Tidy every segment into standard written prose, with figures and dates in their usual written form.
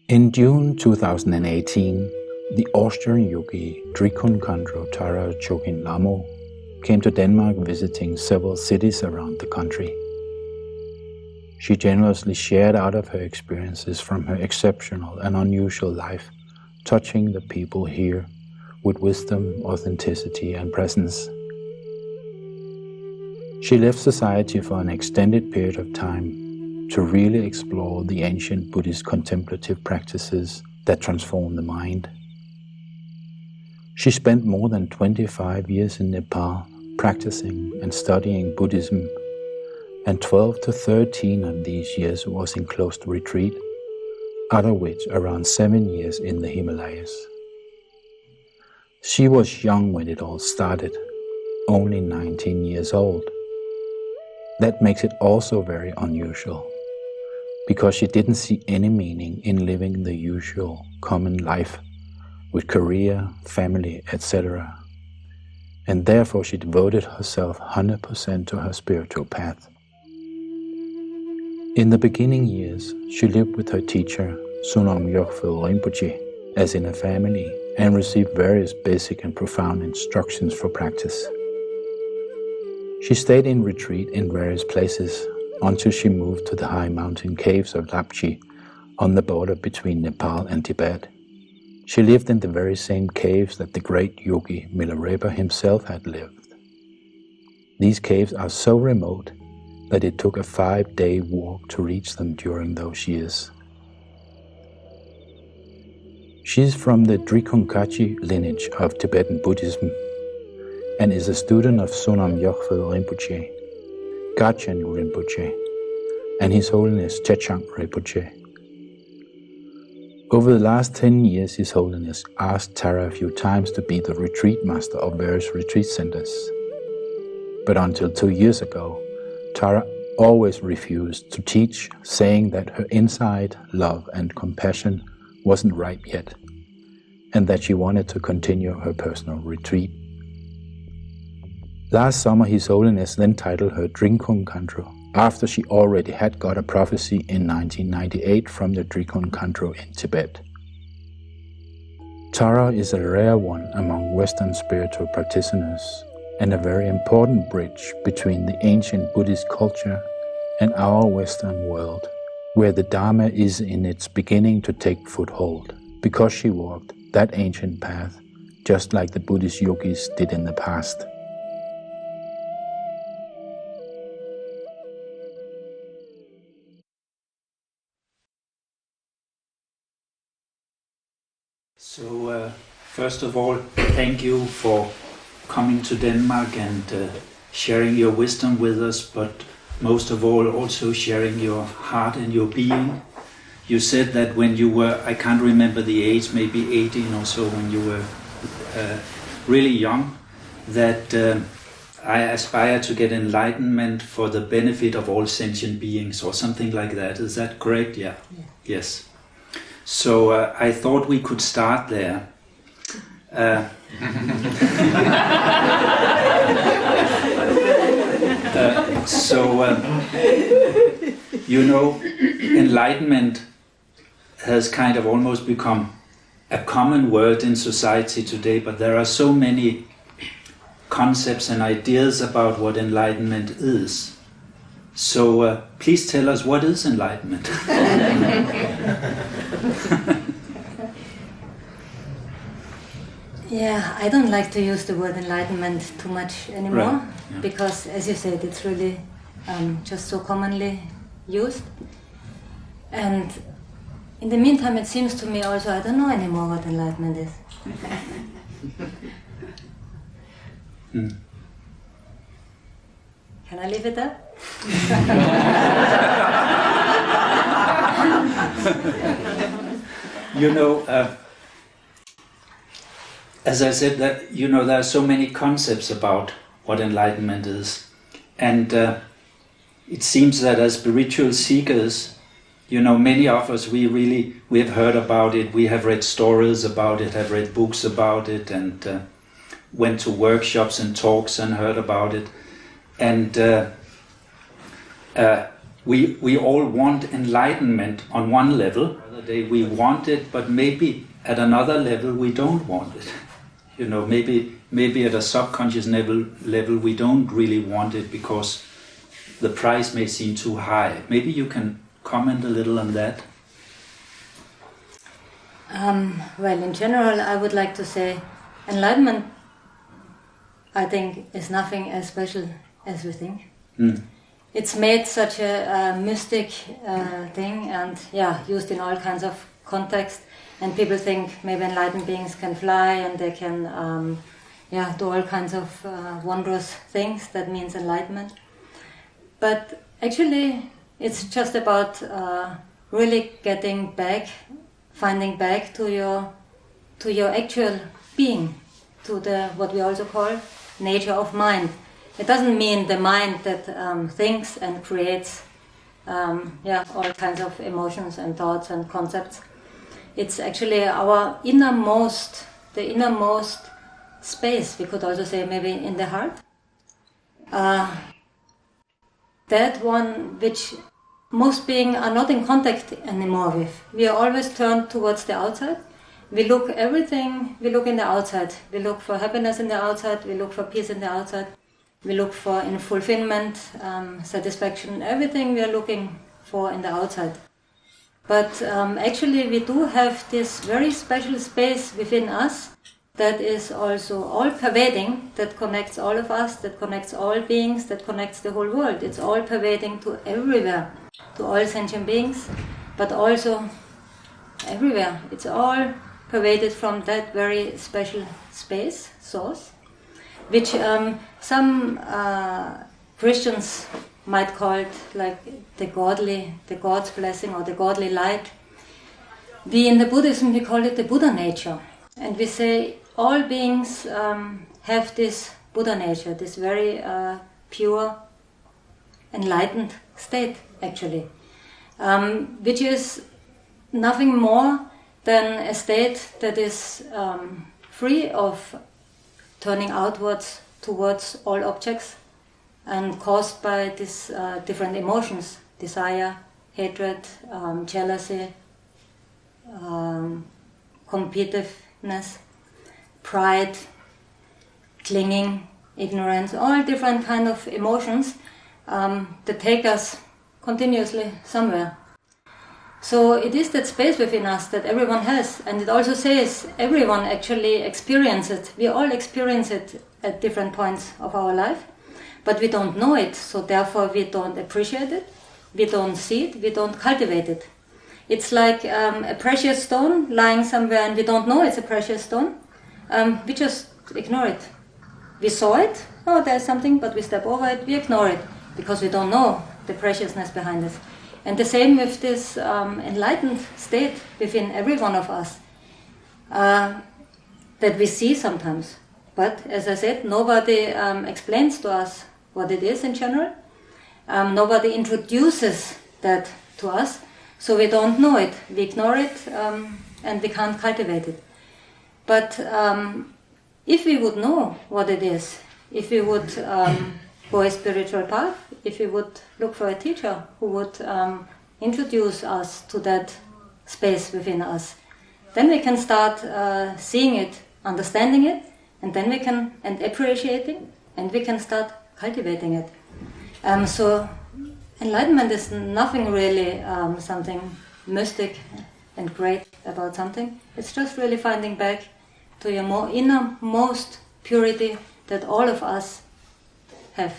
In June 2018, the Austrian yogi Drikun Khandro Tara Chokin Lamo came to Denmark visiting several cities around the country. She generously shared out of her experiences from her exceptional and unusual life, touching the people here with wisdom, authenticity, and presence. She left society for an extended period of time to really explore the ancient Buddhist contemplative practices that transform the mind. She spent more than 25 years in Nepal practicing and studying Buddhism, and 12 to 13 of these years was in closed retreat, out of which around 7 years in the Himalayas. She was young when it all started, only 19 years old. That makes it also very unusual, because she didn't see any meaning in living the usual common life with career, family, etc. And therefore she devoted herself 100% to her spiritual path. In the beginning years, she lived with her teacher, Sonam Yogphil Rinpoche, as in a family, and received various basic and profound instructions for practice. She stayed in retreat in various places until she moved to the high mountain caves of Lapchi on the border between Nepal and Tibet. She lived in the very same caves that the great yogi Milarepa himself had lived. These caves are so remote that it took a 5-day walk to reach them during those years. She is from the Drikung lineage of Tibetan Buddhism and is a student of Sonam Yogphil Rinpoche, Gachen Rinpoche, and His Holiness Chechang Rinpoche. Over the last 10 years, His Holiness asked Tara a few times to be the retreat master of various retreat centers. But until 2 years ago, Tara always refused to teach, saying that her insight, love, and compassion wasn't ripe yet, and that she wanted to continue her personal retreat. Last summer, His Holiness then titled her Drikun Khandro, after she already had got a prophecy in 1998 from the Drikun Khandro in Tibet. Tara is a rare one among Western spiritual practitioners and a very important bridge between the ancient Buddhist culture and our Western world, where the Dharma is in its beginning to take foothold, because she walked that ancient path just like the Buddhist yogis did in the past. So, first of all, thank you for coming to Denmark and sharing your wisdom with us, but most of all, also sharing your heart and your being. You said that when you were, I can't remember the age, maybe 18 or so, when you were really young, that I aspire to get enlightenment for the benefit of all sentient beings, or something like that. Is that correct? Yeah. Yes. So I thought we could start there. You know, enlightenment has kind of almost become a common word in society today, but there are so many concepts and ideas about what enlightenment is. So please tell us, what is enlightenment? Yeah, I don't like to use the word enlightenment too much anymore, right. Yeah. Because, as you said, it's really just so commonly used. And in the meantime, it seems to me also, I don't know anymore what enlightenment is. Can I leave it there? You know, as I said, that you know, there are so many concepts about what enlightenment is, and it seems that as spiritual seekers, you know, many of us, we have heard about it, we have read stories about it, have read books about it, and went to workshops and talks and heard about it, and we all want enlightenment on one level. Other day we want it, but maybe at another level we don't want it. You know, maybe at a subconscious level we don't really want it because the price may seem too high. Maybe you can comment a little on that. Well, in general, I would like to say enlightenment, I think, is nothing as special as we think. It's made such a mystic thing, and used in all kinds of contexts. And people think maybe enlightened beings can fly and they can do all kinds of wondrous things. That means enlightenment. But actually, it's just about really getting back, finding back to your actual being, to the what we also call nature of mind. It doesn't mean the mind that thinks and creates all kinds of emotions and thoughts and concepts. It's actually our innermost, the innermost space, we could also say maybe in the heart. That one which most beings are not in contact anymore with. We are always turned towards the outside. We look everything, we look in the outside. We look for happiness in the outside, we look for peace in the outside. We look for in fulfillment, satisfaction, everything we are looking for in the outside. But actually we do have this very special space within us that is also all-pervading, that connects all of us, that connects all beings, that connects the whole world. It's all-pervading to everywhere, to all sentient beings, but also everywhere. It's all pervaded from that very special space, source, which some Christians might call it like the God's blessing or the godly light. We in the Buddhism, we call it the Buddha nature. And we say all beings have this Buddha nature, this very pure, enlightened state actually, which is nothing more than a state that is free of turning outwards towards all objects and caused by these different emotions, desire, hatred, jealousy, competitiveness, pride, clinging, ignorance, all different kind of emotions that take us continuously somewhere. So it is that space within us that everyone has, and it also says everyone actually experiences it. We all experience it at different points of our life, but we don't know it, so therefore we don't appreciate it, we don't see it, we don't cultivate it. It's like a precious stone lying somewhere and we don't know it's a precious stone. We just ignore it. We saw it, oh there's something, but we step over it, we ignore it, because we don't know the preciousness behind it. And the same with this enlightened state within every one of us that we see sometimes. But as I said, nobody explains to us what it is in general. Nobody introduces that to us, so we don't know it. We ignore it and we can't cultivate it. But if we would know what it is, if we would go a spiritual path, if we would look for a teacher who would introduce us to that space within us, then we can start seeing it, understanding it, and then we can, and appreciating, and we can start cultivating it. So enlightenment is nothing really something mystic and great about something. It's just really finding back to your more innermost purity that all of us have.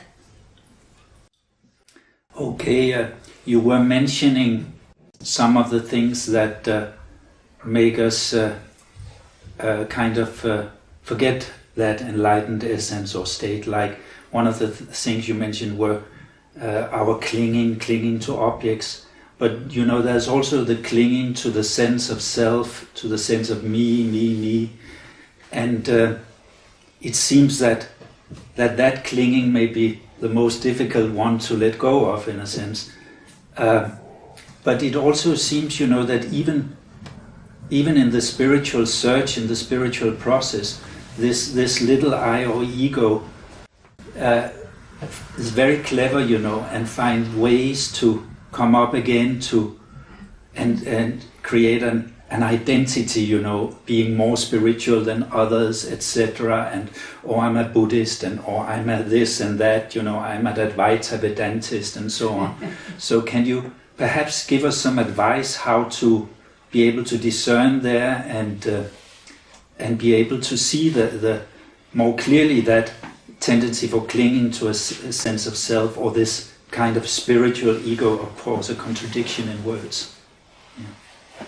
Okay, you were mentioning some of the things that make us kind of forget that enlightened essence or state. Like one of the things you mentioned were our clinging to objects. But you know, there's also the clinging to the sense of self, to the sense of me. And it seems that clinging may be the most difficult one to let go of, in a sense. But it also seems, you know, that even in the spiritual search, in the spiritual process, this little I or ego is very clever, you know, and find ways to come up again to and create an identity, you know, being more spiritual than others, etc. And or I'm a Buddhist, and or I'm a this and that, you know, I'm an Advaita Vedantist, and so on. So can you perhaps give us some advice how to be able to discern there and be able to see the more clearly that tendency for clinging to a sense of self, or this kind of spiritual ego, of course, a contradiction in words. Yeah.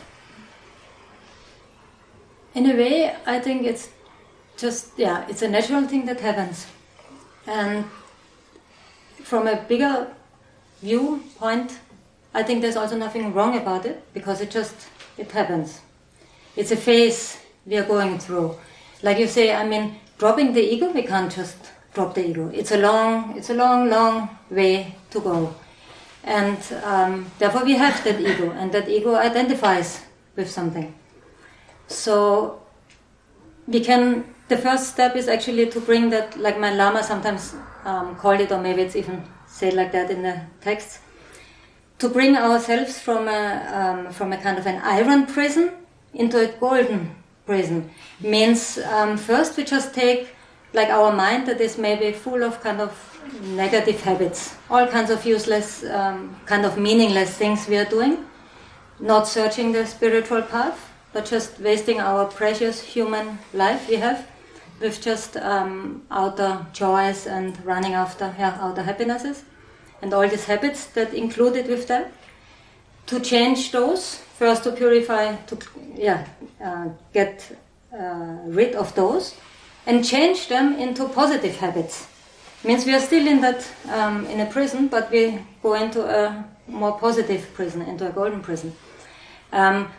In a way, I think it's just, it's a natural thing that happens. And from a bigger viewpoint, I think there's also nothing wrong about it, because it happens. It's a phase we are going through. Like you say, I mean, dropping the ego, we can't just drop the ego. It's a long way to go. And therefore we have that ego, and that ego identifies with something. So the first step is actually to bring that, like my Lama sometimes called it, or maybe it's even said like that in the text, to bring ourselves from a kind of an iron prison into a golden prison. Means first we just take like our mind that is maybe full of kind of negative habits, all kinds of useless, kind of meaningless things we are doing, not searching the spiritual path, but just wasting our precious human life we have with just outer joys and running after outer happinesses, and all these habits that included with them. To change those, first to purify, to get rid of those, and change them into positive habits. Means we are still in that in a prison, but we go into a more positive prison, into a golden prison.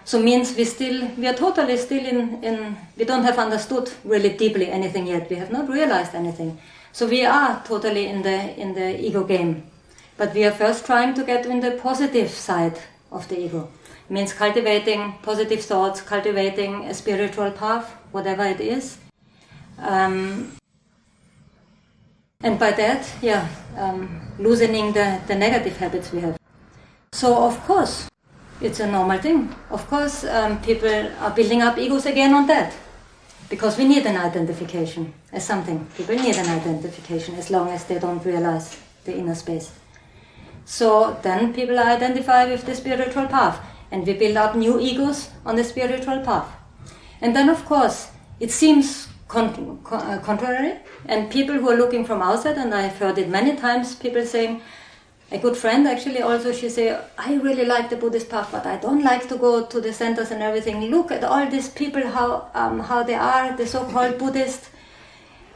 So means we are totally still in we don't have understood really deeply anything yet. We have not realized anything. So we are totally in the ego game, but we are first trying to get in the positive side of the ego. Means cultivating positive thoughts, cultivating a spiritual path, whatever it is. And by that, loosening the negative habits we have. So of course, it's a normal thing. Of course, people are building up egos again on that. Because we need an identification as something. People need an identification as long as they don't realize the inner space. So then people identify with the spiritual path. And we build up new egos on the spiritual path. And then of course, it seems contrary, and people who are looking from outside, and I've heard it many times, people saying, a good friend actually also, she say, I really like the Buddhist path, but I don't like to go to the centers and everything. Look at all these people, how they are, the so-called Buddhists.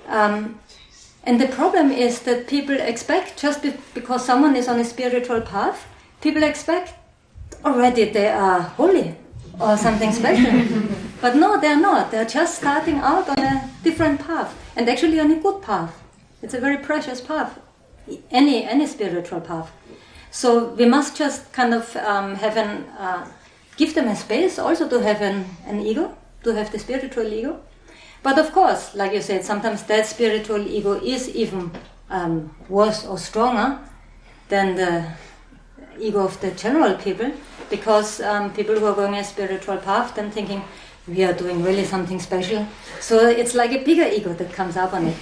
And the problem is that people expect, just because someone is on a spiritual path, people expect already they are holy or something special. But no, they're not. They're just starting out on a different path, and actually on a good path. It's a very precious path, any spiritual path. So we must just kind of give them a space also to have an ego, to have the spiritual ego. But of course, like you said, sometimes that spiritual ego is even worse or stronger than the ego of the general people, because people who are going a spiritual path then thinking, we are doing really something special. So it's like a bigger ego that comes up on it.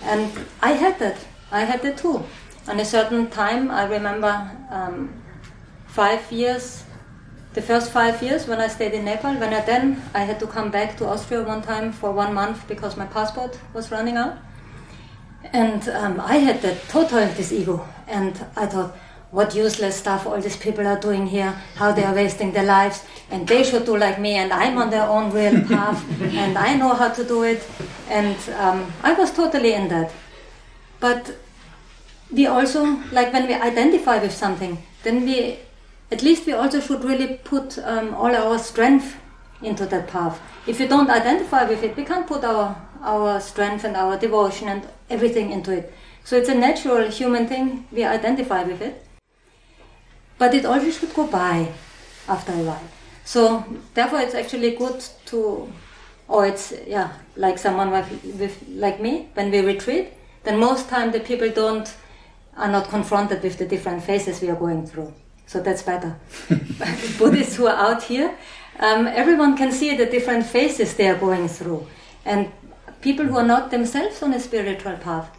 And I had that too. On a certain time, I remember 5 years, the first 5 years when I stayed in Nepal, when I had to come back to Austria one time for 1 month because my passport was running out. And I had this ego. And I thought, what useless stuff all these people are doing here, how they are wasting their lives, and they should do like me, and I'm on their own real path, and I know how to do it. And I was totally in that. But we also, like when we identify with something, then we also should really put all our strength into that path. If we don't identify with it, we can't put our strength and our devotion and everything into it. So it's a natural human thing, we identify with it. But it always should go by after a while. So therefore it's actually good like someone like me, when we retreat, then most time the people are not confronted with the different phases we are going through. so that's better. Buddhists who are out here, everyone can see the different phases they are going through. And people who are not themselves on a spiritual path,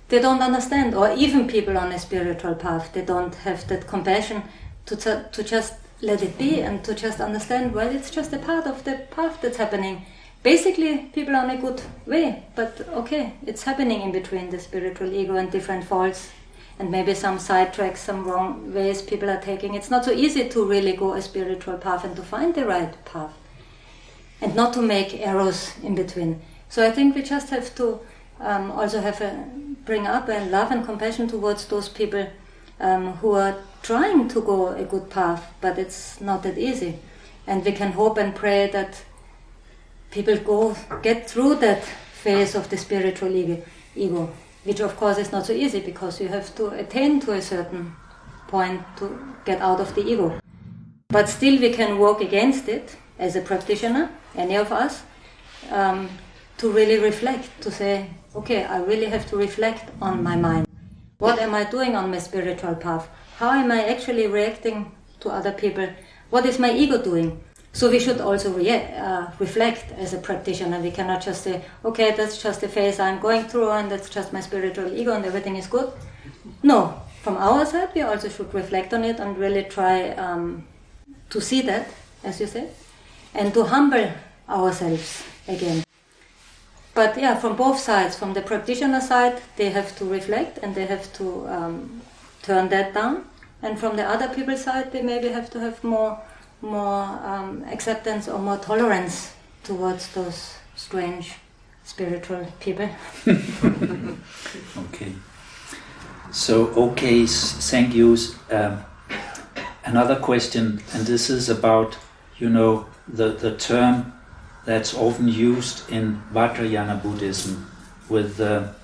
they don't understand, or even people on a spiritual path, they don't have that compassion to just let it be and to just understand, well, it's just a part of the path that's happening. Basically, people are on a good way, but okay, it's happening in between the spiritual ego and different faults, and maybe some sidetracks, some wrong ways people are taking. It's not so easy to really go a spiritual path and to find the right path, and not to make errors in between. So I think we just have to also bring up a love and compassion towards those people who are trying to go a good path, but it's not that easy. And we can hope and pray that people get through that phase of the spiritual ego, which of course is not so easy because you have to attain to a certain point to get out of the ego. But still we can work against it as a practitioner, any of us, to really reflect, to say, okay, I really have to reflect on my mind. What am I doing on my spiritual path? How am I actually reacting to other people? What is my ego doing? So we should also reflect as a practitioner. We cannot just say, okay, that's just a phase I'm going through and that's just my spiritual ego and everything is good. No, from our side we also should reflect on it and really try to see that, as you said, and to humble ourselves again. But yeah, from both sides, from the practitioner side, they have to reflect and they have to turn that down. And from the other people's side, they maybe have to have more acceptance or more tolerance towards those strange spiritual people. Okay. So, thank you. Another question, and this is about, the term that's often used in Vajrayana Buddhism with the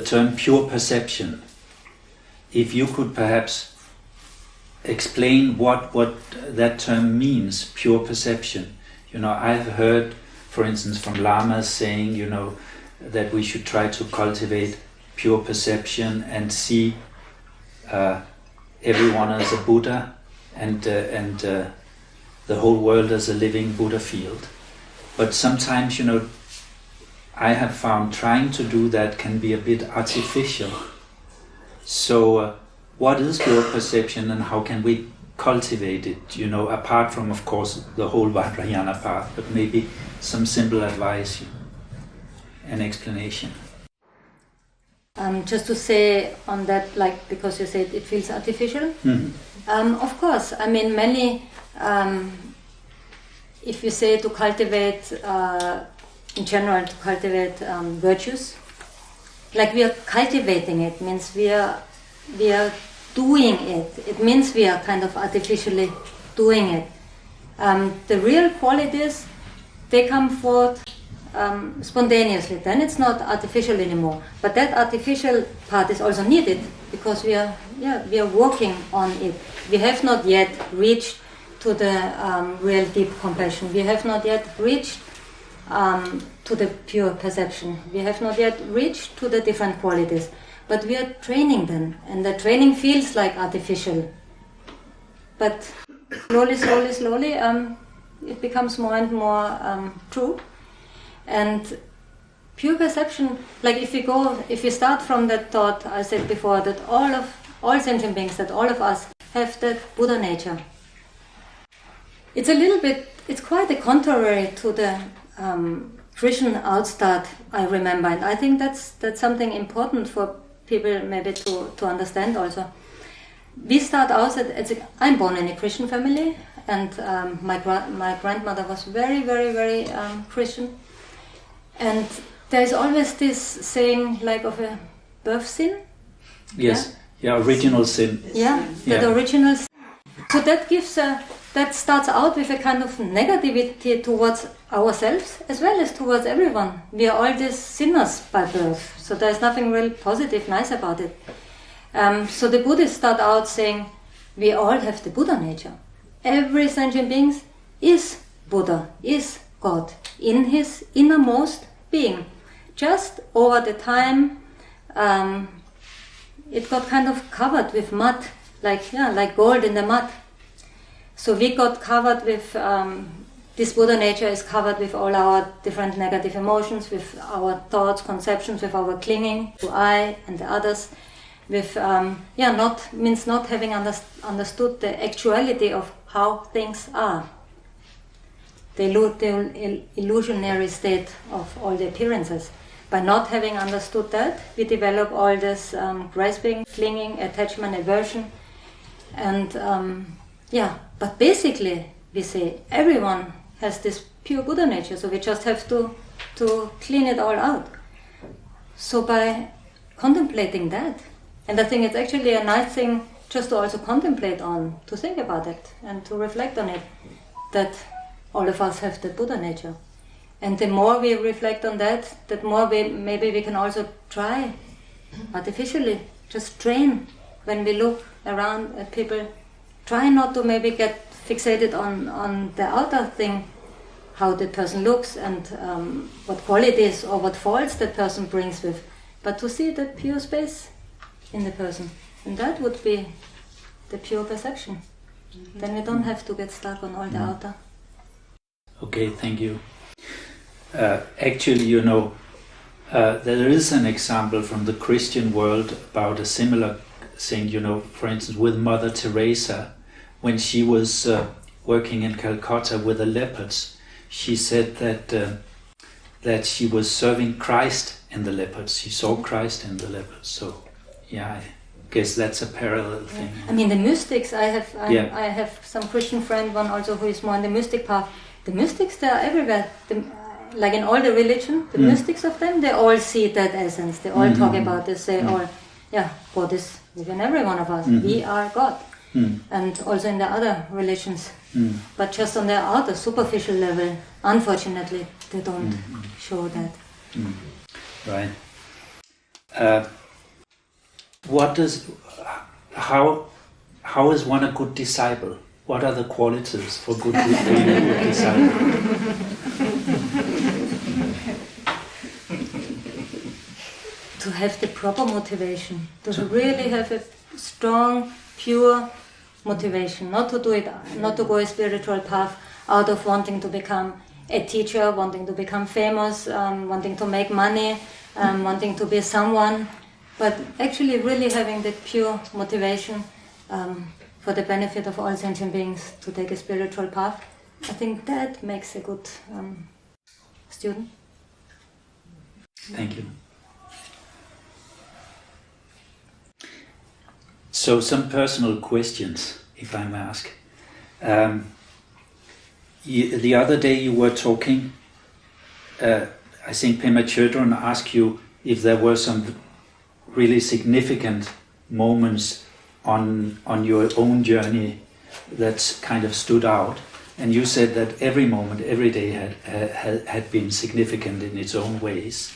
term pure perception. If you could perhaps explain what that term means, pure perception. I've heard, for instance, from lamas saying, that we should try to cultivate pure perception and see everyone as a Buddha and the whole world as a living Buddha field. But sometimes, I have found trying to do that can be a bit artificial. So what is pure perception and how can we cultivate it, apart from, of course, the whole Vajrayana path, but maybe some simple advice and explanation. Just to say on that, because you said it feels artificial. Mm-hmm. Of course, many, if you say to cultivate, in general, to cultivate virtues, we are cultivating it, means we are doing it. It means we are kind of artificially doing it. The real qualities, they come forth spontaneously. Then it's not artificial anymore. But that artificial part is also needed because we are working on it. We have not yet reached to the real deep compassion. We have not yet reached to the pure perception. We have not yet reached to the different qualities. But we are training them, and the training feels like artificial. But slowly, it becomes more and more true. And pure perception, if you start from that thought I said before, that all sentient beings, that all of us have that Buddha nature. It's quite the contrary to the Christian outstart, I remember, and I think that's something important for people maybe to understand also. We start out I'm born in a Christian family, and my grandmother was very, very, very Christian. And there is always this saying of a birth sin. Yes, original sin. That original sin. So that gives that starts out with a kind of negativity towards ourselves as well as towards everyone. We are all these sinners by birth, so there is nothing really positive, nice about it. So the Buddhists start out saying, we all have the Buddha nature. Every sentient being is Buddha, is God, in his innermost being. Just over the time, it got kind of covered with mud, like gold in the mud. So we got covered with, this Buddha nature is covered with all our different negative emotions, with our thoughts, conceptions, with our clinging to I and the others, with, not having understood the actuality of how things are. The illusionary state of all the appearances. By not having understood that, we develop all this grasping, clinging, attachment, aversion, and but basically we say everyone has this pure Buddha nature, so we just have to clean it all out. So by contemplating that, and I think it's actually a nice thing just to also contemplate on, to think about it and to reflect on it, that all of us have the Buddha nature. And the more we reflect on that, the more maybe we can also try artificially, just train when we look around at people. Try not to maybe get fixated on the outer thing, how the person looks and what qualities or what faults that person brings with, but to see that pure space in the person. And that would be the pure perception. Then we don't have to get stuck on all the outer. Okay, thank you. Actually, there is an example from the Christian world about a similar thing, for instance, with Mother Teresa. When she was working in Calcutta with the leopards, she said that she was serving Christ in the leopards. She saw Christ in the leopards. So, I guess that's a parallel thing. I mean, the mystics, I have some Christian friend, one also who is more on the mystic path. The mystics, they are everywhere. Like in all the religion, the mystics of them, they all see that essence. They all talk about this. They all, God is within every one of us. We are God. And also in the other religions. But just on the outer, superficial level, unfortunately, they don't show that. Right. How is one a good disciple? What are the qualities for being a good disciple? To have the proper motivation, to really have a strong, pure motivation, not to go a spiritual path out of wanting to become a teacher, wanting to become famous, wanting to make money, wanting to be someone, but actually really having the pure motivation for the benefit of all sentient beings to take a spiritual path. I think that makes a good student. Thank you. So some personal questions, if I may ask. The other day you were talking, I think Pema Chodron asked you if there were some really significant moments on your own journey that kind of stood out. And you said that every moment, every day had been significant in its own ways.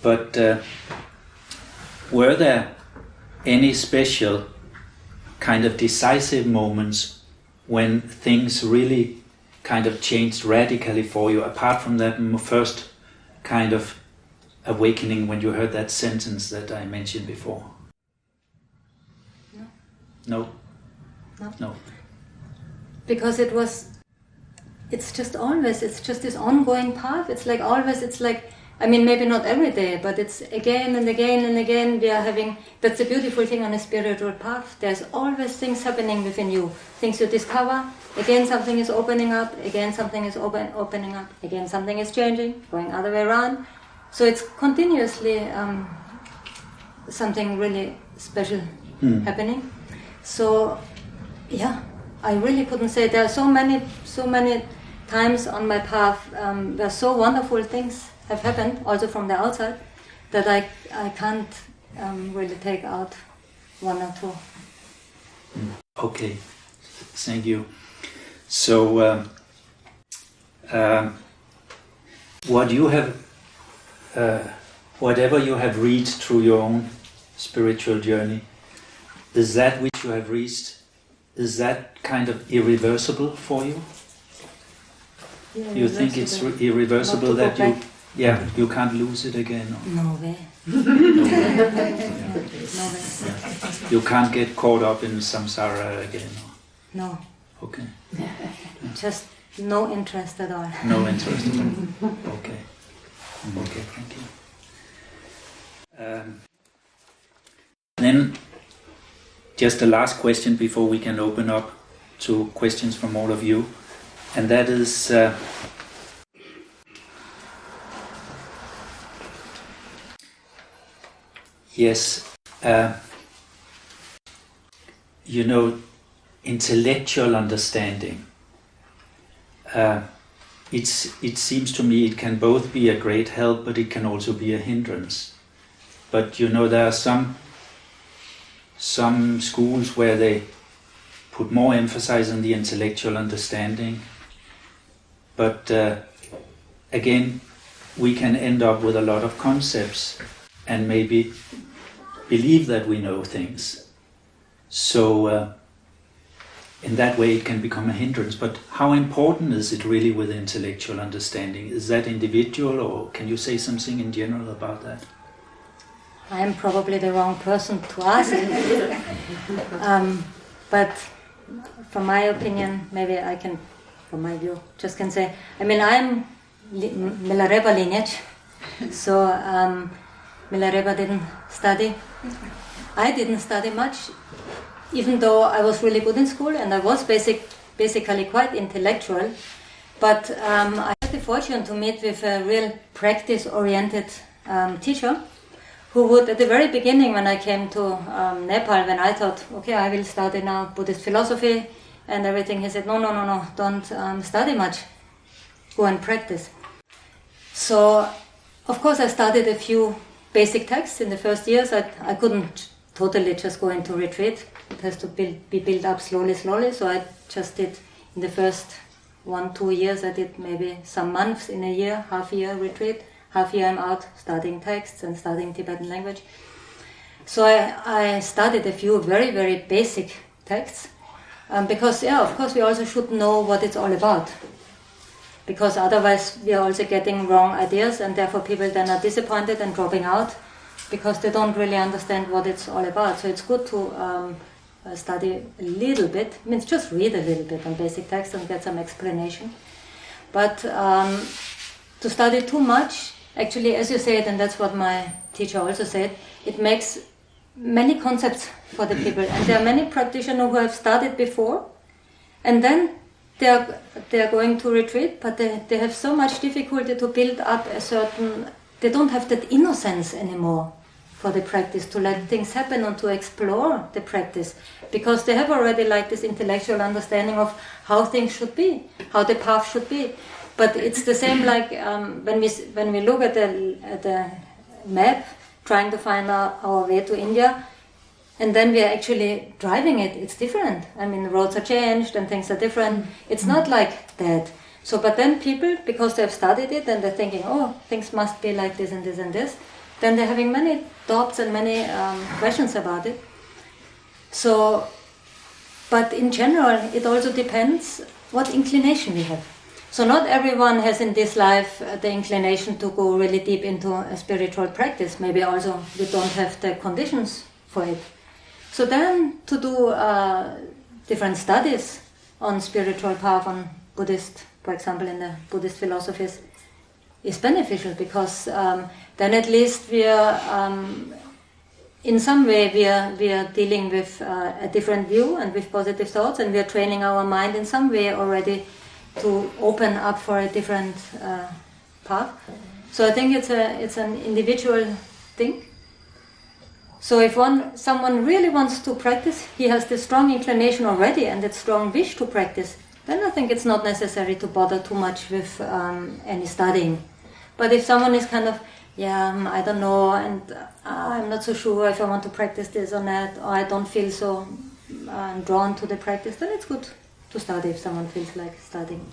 But were there any special kind of decisive moments when things really kind of changed radically for you, apart from that first kind of awakening when you heard that sentence that I mentioned before? No? Because it's just this ongoing path. It's like always, I mean, maybe not every day, but it's again and again and again we are having, that's the beautiful thing on a spiritual path. There's always things happening within you, things you discover, again something is opening up, again something is opening up, again something is changing, going other way around. So it's continuously something really special happening. So, I really couldn't say. There are so many times on my path where so wonderful things have happened, also from the outside, that I can't really take out one or two. Okay, thank you. So, what you have, whatever you have read through your own spiritual journey, is that which you have reached, is that kind of irreversible for you? Yeah, you think it's irreversible that Yeah, you can't lose it again. Or? No way. No way. No way. You can't get caught up in samsara again. Or? No. Okay. Just no interest at all. No interest at all. Okay. Okay, thank you. Then, just the last question before we can open up to questions from all of you, and that is, intellectual understanding. It seems to me it can both be a great help, but it can also be a hindrance. But there are some schools where they put more emphasis on the intellectual understanding. But again, we can end up with a lot of concepts and maybe believe that we know things. So in that way it can become a hindrance. But how important is it really with intellectual understanding? Is that individual, or can you say something in general about that? I am probably the wrong person to ask. But from my opinion, maybe I can, from my view, just can say, I'm Milarepa lineage, so Milarepa didn't study. I didn't study much, even though I was really good in school and I was basically quite intellectual. But I had the fortune to meet with a real practice-oriented teacher, who would, at the very beginning when I came to Nepal, when I thought, okay, I will study now Buddhist philosophy and everything, he said, no, don't study much, go and practice. So, of course, I studied a few basic texts in the first years. I couldn't totally just go into retreat. It has to be built up slowly, so I just did, in the first 1-2 years, I did maybe some months in a year, half-year retreat. Half year I'm out studying texts and studying Tibetan language. So I studied a few very, very basic texts because, of course, we also should know what it's all about. Because otherwise we are also getting wrong ideas, and therefore people then are disappointed and dropping out because they don't really understand what it's all about. So it's good to study a little bit, means just read a little bit on basic texts and get some explanation. But to study too much, actually, as you said, and that's what my teacher also said, it makes many concepts for the people. And there are many practitioners who have studied before, and then they are going to retreat, but they have so much difficulty to build up they don't have that innocence anymore for the practice, to let things happen and to explore the practice. Because they have already this intellectual understanding of how things should be, how the path should be. But it's the same when we look at the map, trying to find our way to India, and then we are actually driving it. It's different. The roads are changed and things are different. It's not like that. So, but then people, because they have studied it and they're thinking, oh, things must be like this and this and this, then they're having many thoughts and many questions about it. So, but in general, it also depends what inclination we have. So not everyone has in this life the inclination to go really deep into a spiritual practice. Maybe also we don't have the conditions for it. So then to do different studies on spiritual path, on Buddhist, for example, in the Buddhist philosophies, is beneficial, because then at least we are, in some way we are dealing with a different view and with positive thoughts, and we are training our mind in some way already to open up for a different path. So I think it's an individual thing. So if someone really wants to practice, he has the strong inclination already and that strong wish to practice, then I think it's not necessary to bother too much with any studying. But if someone is kind of, I don't know, and I'm not so sure if I want to practice this or not, or I don't feel so drawn to the practice, then it's good to study if someone feels like studying.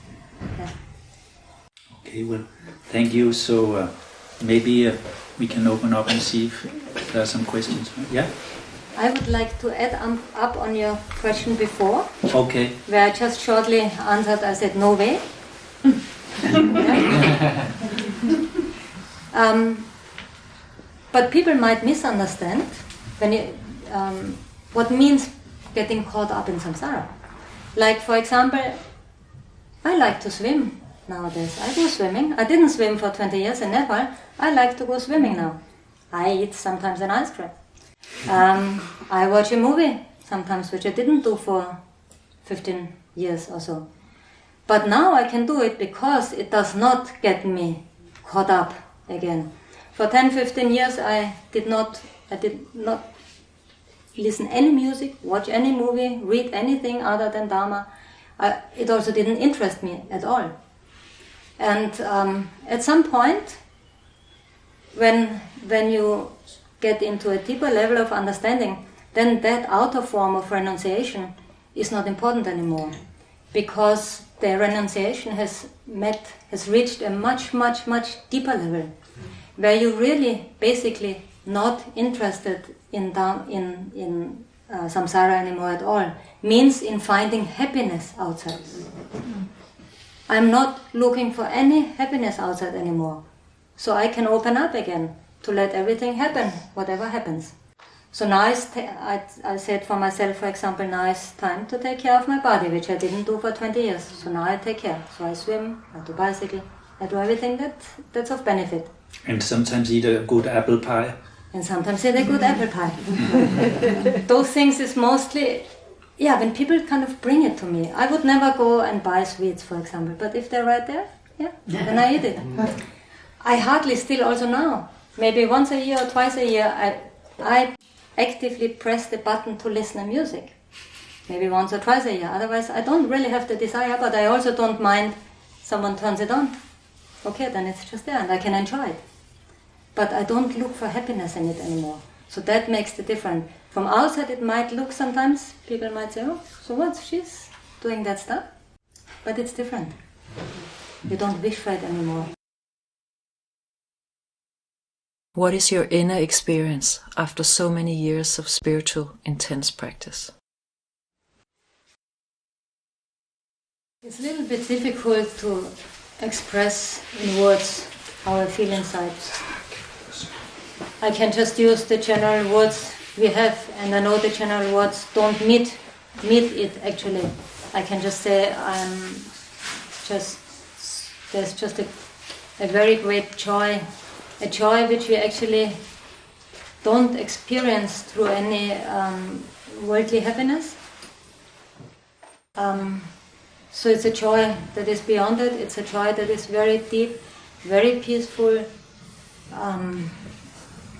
Yeah. Okay, well, thank you. So maybe we can open up and see if there are some questions. Yeah? I would like to add up on your question before. Okay. Where I just shortly answered, I said, no way. But people might misunderstand when what means getting caught up in samsara. Like, for example, I like to swim nowadays. I go swimming. I didn't swim for 20 years in Nepal. I like to go swimming now. I eat sometimes an ice cream. I watch a movie sometimes, which I didn't do for 15 years or so. But now I can do it because it does not get me caught up again. For 10, 15 years I did not listen any music, watch any movie, read anything other than Dharma. It also didn't interest me at all. And at some point, when you get into a deeper level of understanding, then that outer form of renunciation is not important anymore, because the renunciation has reached a much, much, much deeper level, where you're really basically not interested in samsara anymore at all. Means in finding happiness outside. I'm not looking for any happiness outside anymore. So I can open up again to let everything happen, whatever happens. So now I said for myself, for example, now it's time to take care of my body, which I didn't do for 20 years. So now I take care. So I swim, I do bicycle, I do everything that's of benefit. And sometimes eat a good apple pie. And sometimes eat a good apple pie. Those things is mostly, when people kind of bring it to me. I would never go and buy sweets, for example, but if they're right there, then I eat it. I hardly still also now, maybe once a year or twice a year, I actively press the button to listen to music. Maybe once or twice a year. Otherwise, I don't really have the desire, but I also don't mind someone turns it on. Okay, then it's just there and I can enjoy it. But I don't look for happiness in it anymore. So that makes the difference. From outside it might look sometimes, people might say, oh, so what, she's doing that stuff? But it's different. You don't wish for it anymore. What is your inner experience after so many years of spiritual, intense practice? It's a little bit difficult to express in words how I feel inside. I can just use the general words we have, and I know the general words don't meet it actually. I can just say there's just a very great joy. A joy which we actually don't experience through any worldly happiness. So it's a joy that is beyond it. It's a joy that is very deep, very peaceful,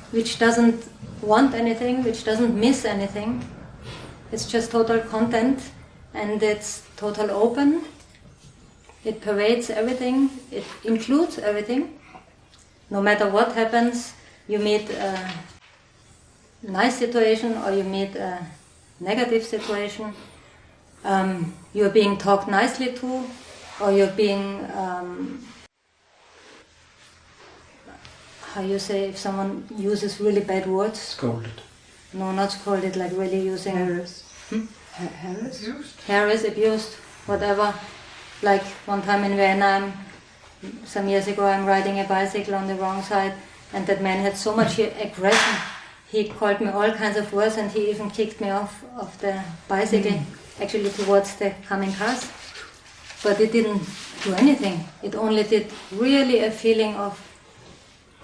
which doesn't want anything, which doesn't miss anything. It's just total content, and it's total open. It pervades everything. It includes everything. No matter what happens, you meet a nice situation or you meet a negative situation, you're being talked nicely to, or you're being, how you say, if someone uses really bad words? Scolded. No, not scolded, like really using... Harassed. Harassed, abused, whatever. Like one time in Vietnam, some years ago, I'm riding a bicycle on the wrong side, and that man had so much aggression. He called me all kinds of words, and he even kicked me off of the bicycle, actually towards the coming cars. But it didn't do anything. It only did really a feeling of,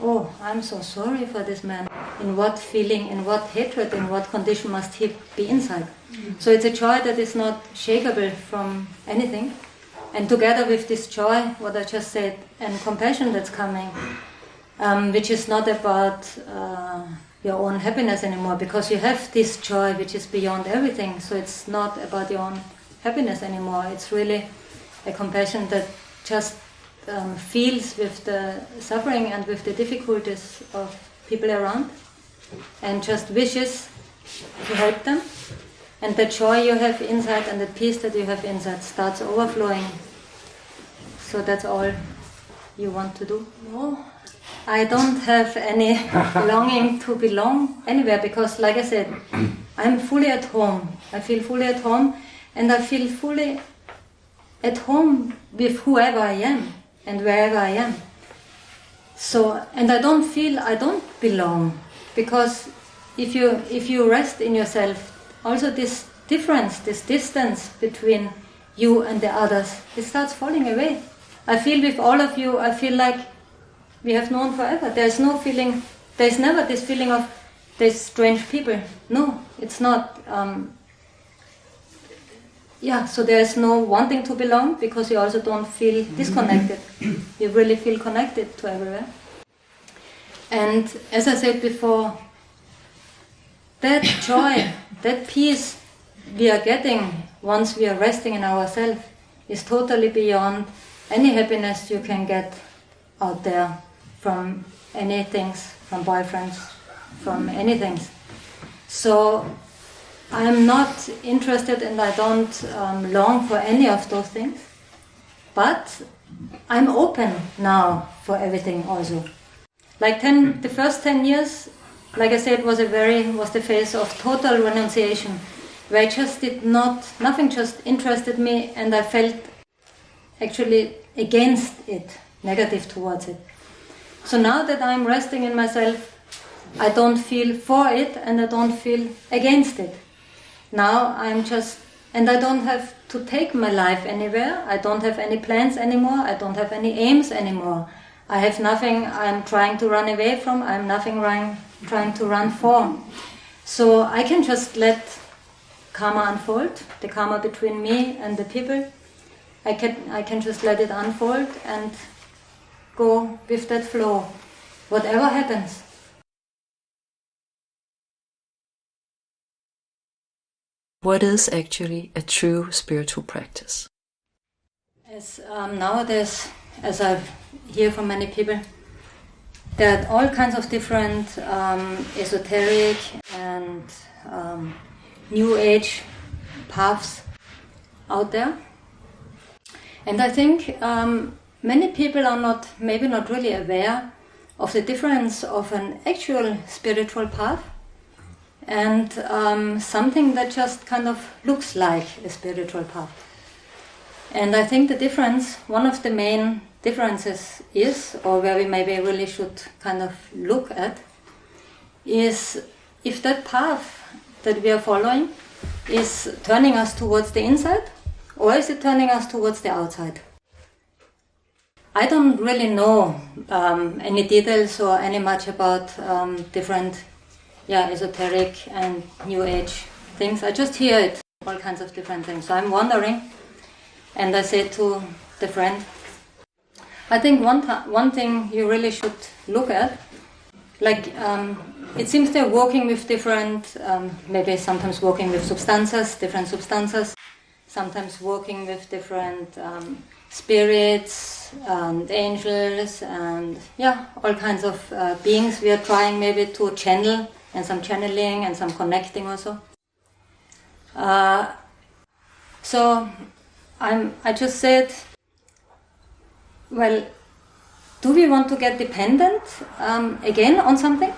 oh, I'm so sorry for this man. In what feeling, in what hatred, in what condition must he be inside? So it's a joy that is not shakeable from anything. And together with this joy, what I just said, and compassion that's coming, which is not about your own happiness anymore, because you have this joy which is beyond everything, so it's not about your own happiness anymore. It's really a compassion that just feels with the suffering and with the difficulties of people around, and just wishes to help them. And the joy you have inside and the peace that you have inside starts overflowing. So that's all you want to do? No, I don't have any longing to belong anywhere, because, like I said, I'm fully at home. I feel fully at home, and I feel fully at home with whoever I am and wherever I am. So, and I don't belong, because if you rest in yourself, also this difference, this distance between you and the others, it starts falling away. I feel with all of you, I feel like we have known forever. There's no feeling, there's never this feeling of there's strange people. No, it's not. So there's no wanting to belong, because you also don't feel disconnected. You really feel connected to everywhere. And as I said before, that joy, that peace we are getting once we are resting in ourselves is totally beyond any happiness you can get out there from any things, from boyfriends, from anything. So I'm not interested, and I don't long for any of those things, but I'm open now for everything also. Like the first 10 years, like I said, was the phase of total renunciation, where I just nothing just interested me, and I felt actually against it, negative towards it. So now that I'm resting in myself, I don't feel for it and I don't feel against it. Now and I don't have to take my life anywhere. I don't have any plans anymore. I don't have any aims anymore. I have nothing I'm trying to run away from. I'm nothing trying to run for. So I can just let karma unfold, the karma between me and the people. I can just let it unfold and go with that flow, whatever happens. What is actually a true spiritual practice? As nowadays, as I hear from many people, there are all kinds of different esoteric and New Age paths out there. And I think many people are maybe not really aware of the difference of an actual spiritual path and something that just kind of looks like a spiritual path. And I think the difference, one of the main differences is, or where we maybe really should kind of look at, is if that path that we are following is turning us towards the inside, or is it turning us towards the outside? I don't really know any details or any much about different esoteric and New Age things. I just hear it, all kinds of different things. So I'm wondering, and I said to the friend, I think one thing you really should look at, like it seems they're working with different, maybe sometimes working with different substances, sometimes working with different spirits and angels and all kinds of beings we are trying maybe to channel, and some channeling and some connecting also. So I just said, well, do we want to get dependent again on something?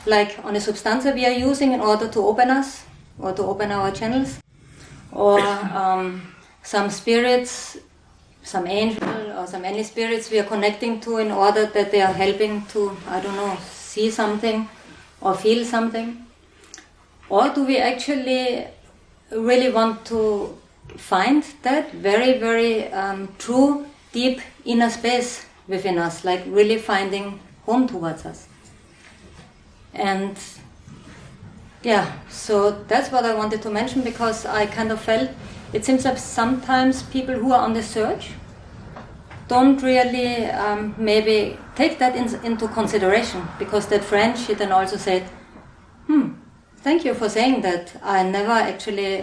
Like on a substance we are using in order to open us or to open our channels? Or some spirits, some angel or some any spirits we are connecting to in order that they are helping to, I don't know, see something or feel something? Or do we actually really want to find that very, very true, deep inner space within us, like really finding home towards us? And so that's what I wanted to mention, because I kind of felt it seems like sometimes people who are on the search don't really maybe take that into consideration, because that friend, she then also said, thank you for saying that. I never actually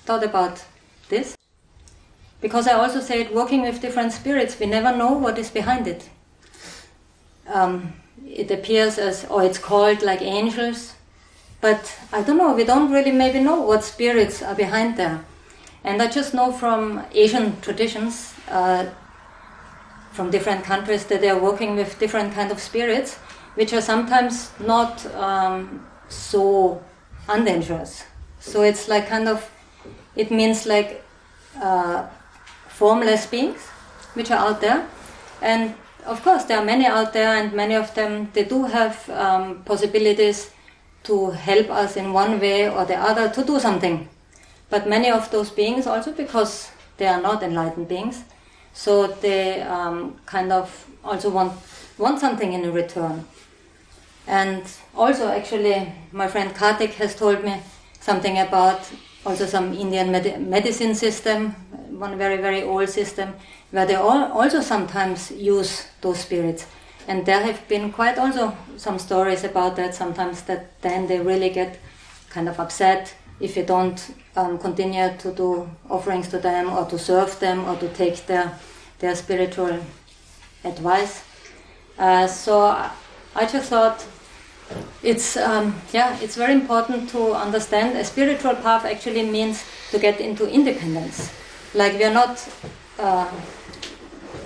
thought about this. Because I also said, working with different spirits, we never know what is behind it. It appears as, or it's called like angels, but I don't know, we don't really maybe know what spirits are behind there. And I just know from Asian traditions, from different countries, that they are working with different kind of spirits, which are sometimes not so undangerous. So it's like kind of, it means like formless beings, which are out there, and of course, there are many out there, and many of them, they do have possibilities to help us in one way or the other to do something. But many of those beings also, because they are not enlightened beings, so they kind of also want something in return. And also, actually, my friend Kartik has told me something about also some Indian medicine system, one very, very old system, where they also sometimes use those spirits. And there have been quite also some stories about that sometimes, that then they really get kind of upset if you don't continue to do offerings to them or to serve them or to take their spiritual advice. So I just thought it's very important to understand a spiritual path actually means to get into independence. Like we are not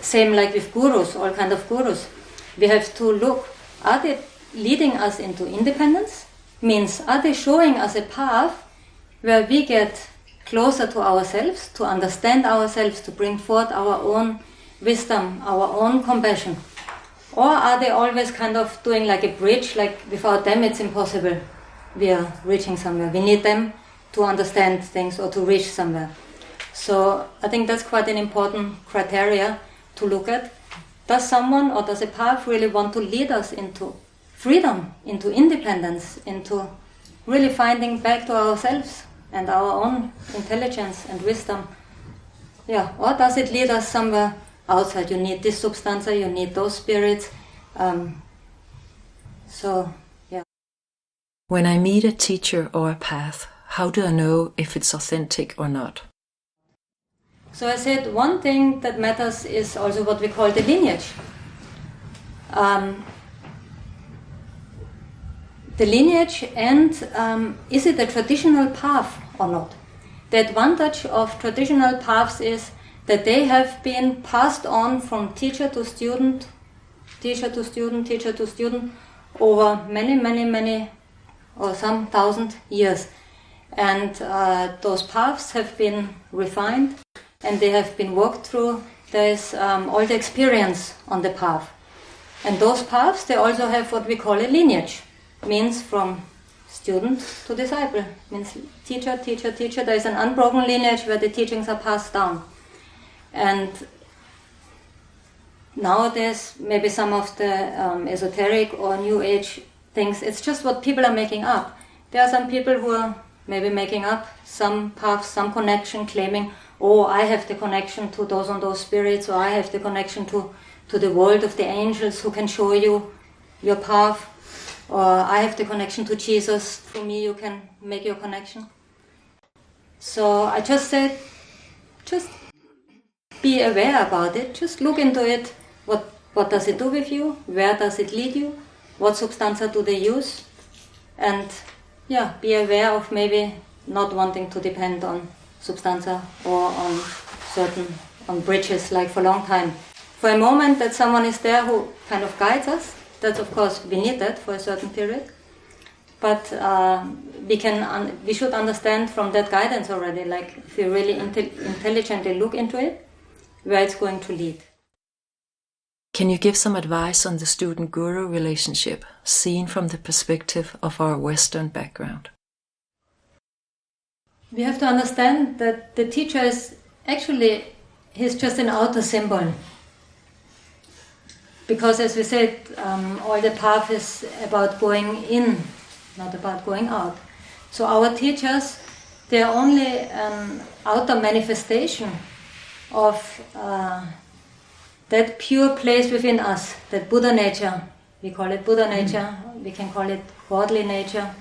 same like with gurus, all kind of gurus. We have to look, are they leading us into independence? Means, are they showing us a path where we get closer to ourselves, to understand ourselves, to bring forth our own wisdom, our own compassion? Or are they always kind of doing like a bridge, like without them it's impossible, we are reaching somewhere. We need them to understand things or to reach somewhere. So I think that's quite an important criteria to look at. Does someone or does a path really want to lead us into freedom, into independence, into really finding back to ourselves and our own intelligence and wisdom? Yeah, or does it lead us somewhere outside? You need this substanza, you need those spirits. So, yeah. When I meet a teacher or a path, how do I know if it's authentic or not? So I said one thing that matters is also what we call the lineage. The lineage, and is it a traditional path or not? The advantage of traditional paths is that they have been passed on from teacher to student, teacher to student, teacher to student over many, or some 1,000 years. And those paths have been refined and they have been walked through. There is all the experience on the path. And those paths, they also have what we call a lineage. Means from student to disciple. Means teacher, teacher, teacher. There is an unbroken lineage where the teachings are passed down. And nowadays, maybe some of the esoteric or new age things, it's just what people are making up. There are some people who are maybe making up some paths, some connection, claiming, oh, I have the connection to those and those spirits, or I have the connection to the world of the angels who can show you your path, or I have the connection to Jesus, through me you can make your connection. So I just said, just be aware about it, just look into it. What does it do with you? Where does it lead you? What substanza do they use? And yeah, be aware of maybe not wanting to depend on substanza or on bridges like for a long time. For a moment that someone is there who kind of guides us, that's of course we need that for a certain period. But we should understand from that guidance already, like if we really intelligently look into it, where it's going to lead. Can you give some advice on the student-guru relationship, seen from the perspective of our Western background? We have to understand that the teacher is actually, he's just an outer symbol. Because as we said, all the path is about going in, not about going out. So our teachers, they are only an outer manifestation of that pure place within us, that Buddha nature. We call it Buddha nature, we can call it godly nature.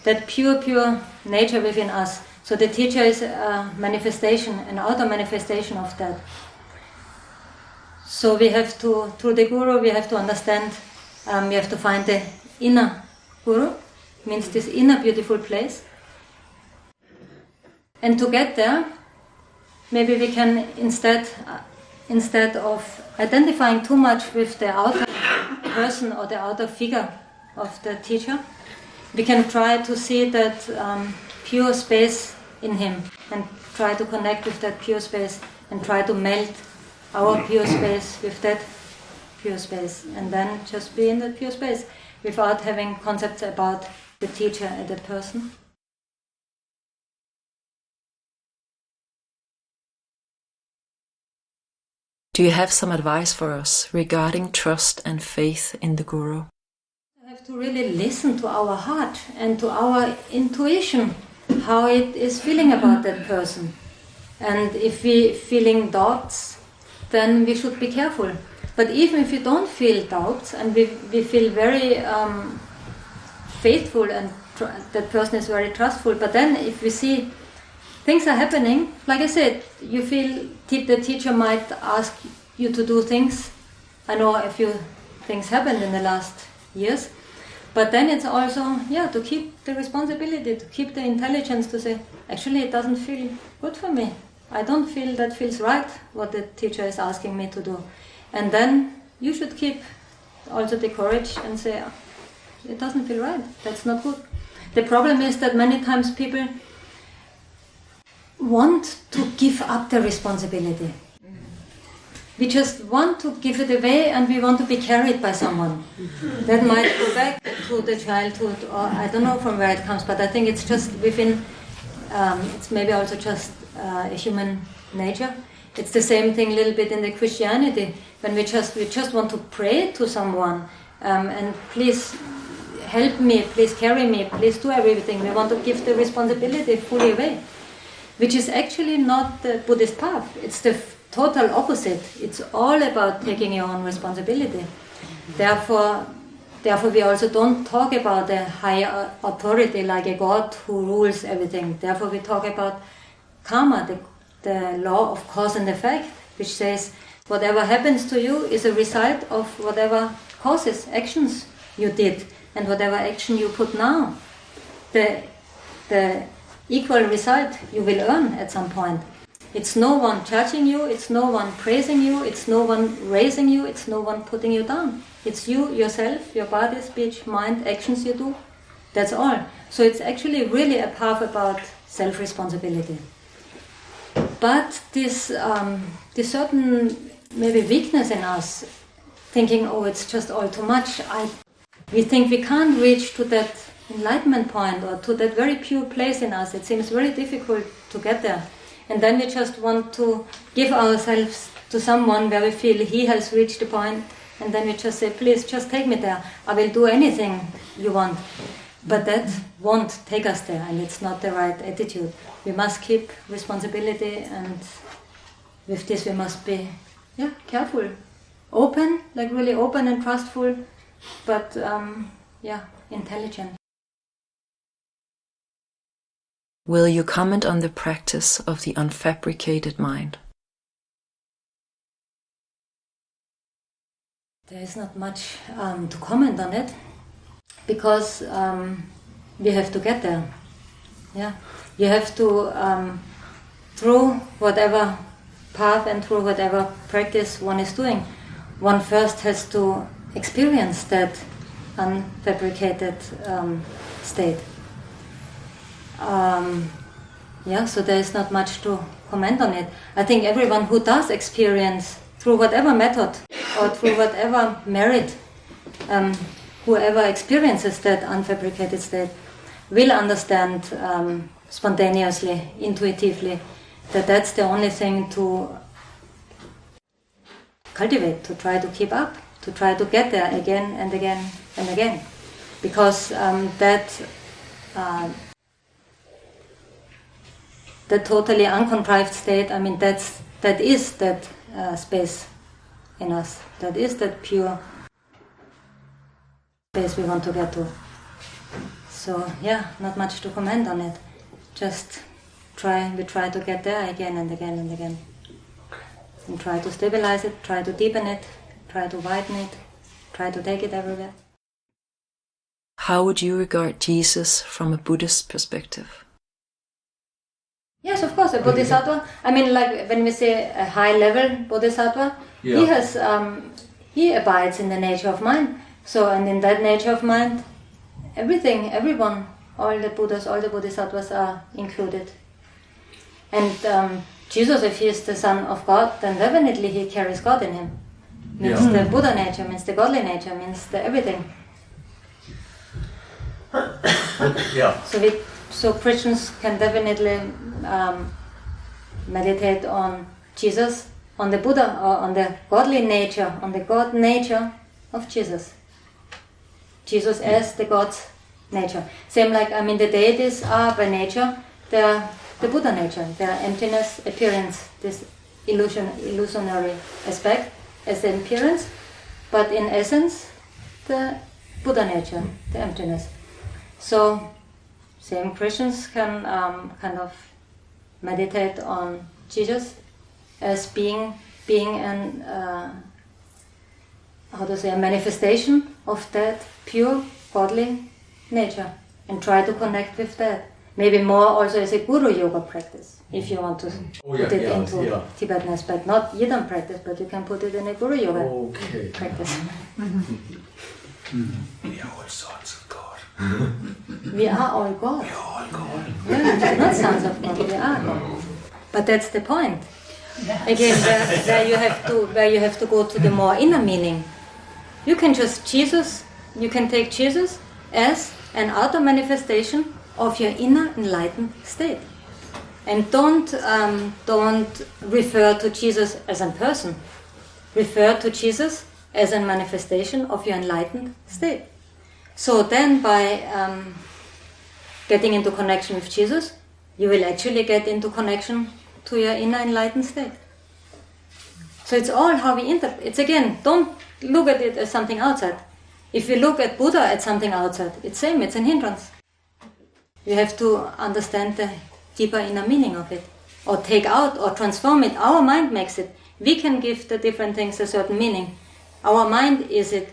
That pure nature within us. So the teacher is a manifestation, an outer manifestation of that. So we have to, through the guru, we have to understand, we have to find the inner guru, means this inner beautiful place. And to get there, maybe we can instead of identifying too much with the outer person or the outer figure of the teacher, we can try to see that pure space in him and try to connect with that pure space and try to melt our pure space with that pure space, and then just be in that pure space without having concepts about the teacher and the person. Do you have some advice for us regarding trust and faith in the Guru? We have to really listen to our heart and to our intuition, how it is feeling about that person. And if we feeling doubts, then we should be careful. But even if we don't feel doubts and we feel very faithful and that person is very trustful, but then if we see things are happening, like I said, you feel the teacher might ask you to do things. I know a few things happened in the last years, but then it's also, to keep the responsibility, to keep the intelligence to say, actually it doesn't feel good for me. I don't feel that feels right, what the teacher is asking me to do. And then you should keep also the courage and say, it doesn't feel right, that's not good. The problem is that many times people want to give up the responsibility. We just want to give it away and we want to be carried by someone. That might go back to the childhood, or I don't know from where it comes, but I think it's just within, it's maybe also just a human nature. It's the same thing a little bit in the Christianity, when we just want to pray to someone and please help me, please carry me, please do everything. We want to give the responsibility fully away, which is actually not the Buddhist path. It's the total opposite. It's all about taking your own responsibility. Therefore we also don't talk about a higher authority like a god who rules everything. Therefore we talk about karma, the law of cause and effect, which says whatever happens to you is a result of whatever causes, actions you did, and whatever action you put now, the equal result you will earn at some point. It's no one judging you, it's no one praising you, it's no one raising you, it's no one putting you down. It's you, yourself, your body, speech, mind, actions you do. That's all. So it's actually really a path about self-responsibility. But this certain maybe weakness in us, thinking, it's just all too much, we think we can't reach to that enlightenment point or to that very pure place in us. It seems very difficult to get there. And then we just want to give ourselves to someone where we feel he has reached the point, and then we just say, please, just take me there. I will do anything you want. But that won't take us there, and it's not the right attitude. We must keep responsibility, and with this we must be careful. Open, like really open and trustful, but intelligent. Will you comment on the practice of the unfabricated mind? There is not much to comment on it, because we have to get there. Yeah, you have to, through whatever path and through whatever practice one is doing, one first has to experience that unfabricated state. So there is not much to comment on it. I think everyone who does experience through whatever method or through whatever merit, whoever experiences that unfabricated state will understand spontaneously, intuitively, that that's the only thing to cultivate, to try to keep up, to try to get there again and again and again. Because the totally uncontrived state, that is that space in us. That is that pure space we want to get to. So not much to comment on it. Just we try to get there again and again and again. And try to stabilize it, try to deepen it, try to widen it, try to take it everywhere. How would you regard Jesus from a Buddhist perspective? Yes, of course, a bodhisattva. Like when we say a high-level bodhisattva, he has, he abides in the nature of mind. So, and in that nature of mind, everything, everyone, all the Buddhas, all the bodhisattvas are included. And Jesus, if he is the Son of God, then definitely he carries God in him. means the Buddha nature, means the godly nature, means the everything. Yeah. So Christians can definitely meditate on Jesus, on the Buddha, or on the godly nature, on the God nature of Jesus. Jesus as the God's nature. Same like, the deities are by nature, they are the Buddha nature. They are emptiness, appearance, this illusionary aspect as the appearance, but in essence, the Buddha nature, the emptiness. So, same Christians can kind of meditate on Jesus as being an a manifestation of that pure godly nature, and try to connect with that. Maybe more also as a Guru Yoga practice, if you want to put it into Tibetan aspect. Not Yidam practice, but you can put it in a Guru Yoga practice. We are all sons of God. We are all God. We are all God. Yeah, not sons of God, we are God. But that's the point. Again, where you have to go to the more inner meaning. You can take Jesus as an outer manifestation of your inner enlightened state. And don't refer to Jesus as a person. Refer to Jesus as a manifestation of your enlightened state. So then by getting into connection with Jesus, you will actually get into connection to your inner enlightened state. So it's all how we interpret. It's again, don't look at it as something outside. If you look at Buddha as something outside, it's same, it's an hindrance. You have to understand the deeper inner meaning of it, or take out or transform it. Our mind makes it. We can give the different things a certain meaning. Our mind is it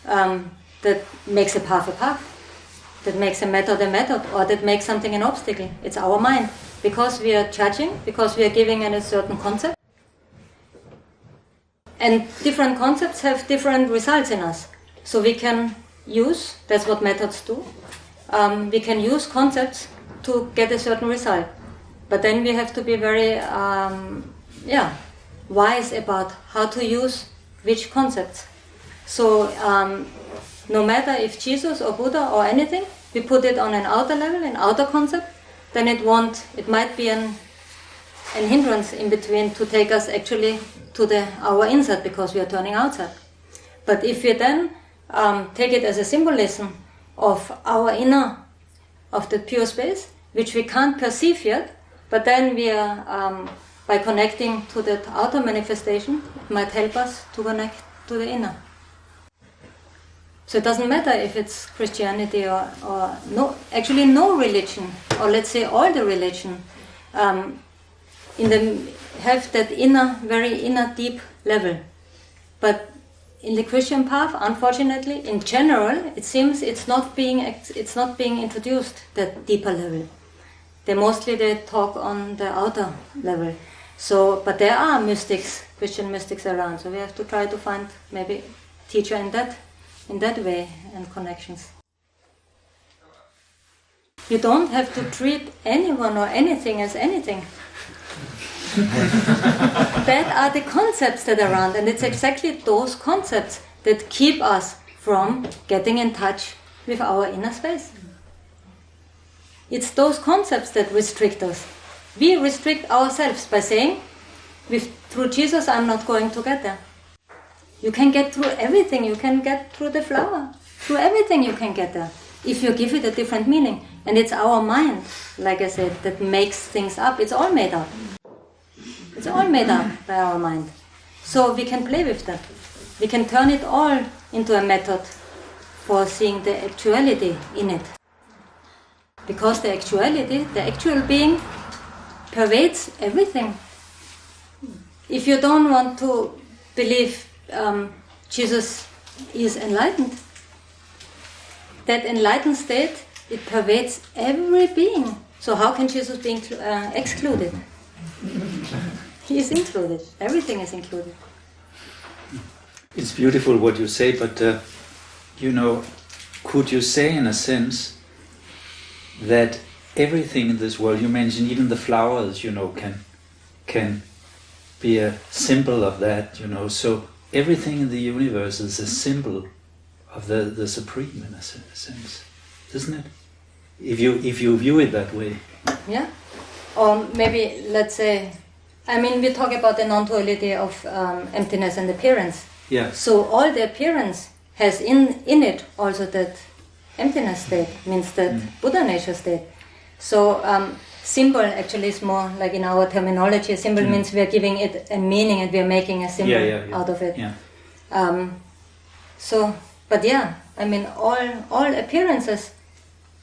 that makes a path, that makes a method, or that makes something an obstacle. It's our mind. Because we are judging, because we are giving it a certain concept. And different concepts have different results in us. So we can use, that's what methods do, we can use concepts to get a certain result. But then we have to be very wise about how to use which concepts. So no matter if Jesus or Buddha or anything, we put it on an outer level, an outer concept, then it might be an hindrance in between to take us actually to our inside, because we are turning outside. But if we then take it as a symbolism of our inner, of the pure space, which we can't perceive yet, but then we are, by connecting to that outer manifestation, it might help us to connect to the inner. So it doesn't matter if it's Christianity or no religion, or let's say all the religion, have that very inner deep level. But in the Christian path, unfortunately, in general, it seems it's not being introduced, that deeper level. They talk on the outer level. So, but there are Christian mystics around. So we have to try to find maybe teacher in that way, and connections. You don't have to treat anyone or anything as anything. That are the concepts that are around, and it's exactly those concepts that keep us from getting in touch with our inner space. It's those concepts that restrict us. We restrict ourselves by saying, through Jesus I'm not going to get there. You can get through everything, you can get through the flower, through everything you can get there, if you give it a different meaning. And it's our mind, like I said, that makes things up. It's all made up. It's all made up by our mind. So we can play with that. We can turn it all into a method for seeing the actuality in it. Because the actuality, the actual being, pervades everything. If you don't want to believe Jesus is enlightened, that enlightened state, it pervades every being. So how can Jesus be excluded? He is included. Everything is included. It's beautiful what you say, but could you say in a sense that everything in this world, you mentioned even the flowers, can be a symbol of that, so everything in the universe is a symbol of the supreme in a sense, isn't it? If you view it that way. Yeah. Or maybe, let's say, I mean, we talk about the non-duality of emptiness and appearance. Yeah. So all the appearance has in it also that emptiness state, means that Buddha nature state. So symbol actually is more like in our terminology, a symbol means we are giving it a meaning and we are making a symbol out of it. Yeah. But yeah, I mean, all appearances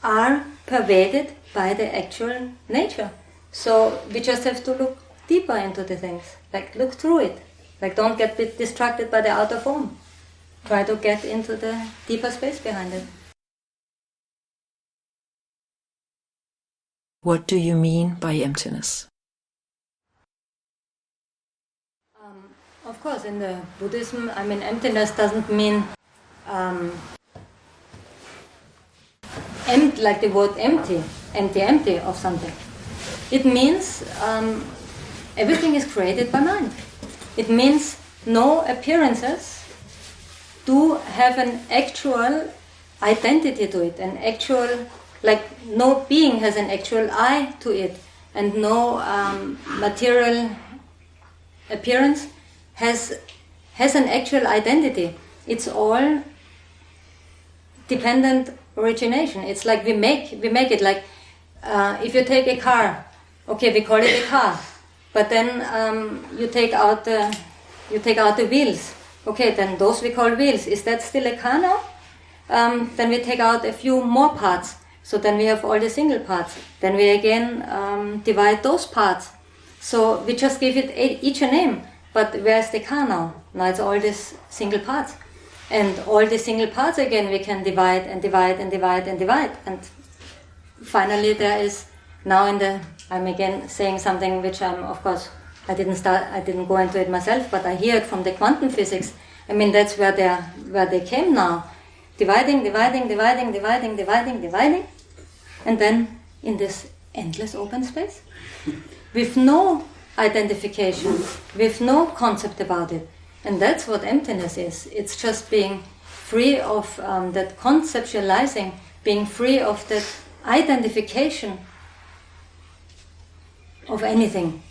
are pervaded by the actual nature. So we just have to look deeper into the things, like look through it. Like don't get distracted by the outer form. Try to get into the deeper space behind it. What do you mean by emptiness? Of course, in the Buddhism, I mean, emptiness doesn't mean like the word empty of something. It means everything is created by mind. It means no appearances do have an actual identity to it, an actual, like no being has an actual I to it, and no material appearance has an actual identity. It's all dependent origination. It's like we make it like if you take a car, okay, we call it a car, but then you take out the wheels. Okay, then those we call wheels. Is that still a car now? Then we take out a few more parts. So then we have all the single parts. Then we again divide those parts. So we just give it each a name. But where's the car now? Now it's all these single parts. And all the single parts again we can divide and divide and divide and divide. And finally there is now I'm again saying something which of course, I didn't go into it myself, but I hear it from the quantum physics. I mean, that's where they came now. Dividing, and then in this endless open space, with no identification, with no concept about it. And that's what emptiness is. It's just being free of that conceptualizing, being free of that identification of anything.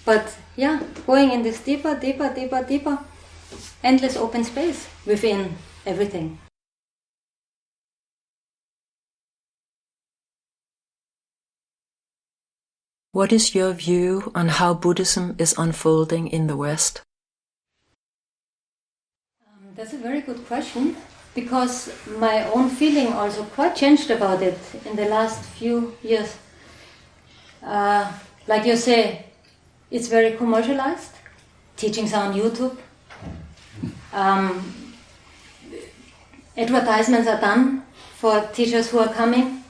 But yeah, going in this deeper, endless open space within everything. What is your view on how Buddhism is unfolding in the West? That's a very good question, because my own feeling also quite changed about it in the last few years. Like you say, it's very commercialized. Teachings are on YouTube. Advertisements are done for teachers who are coming.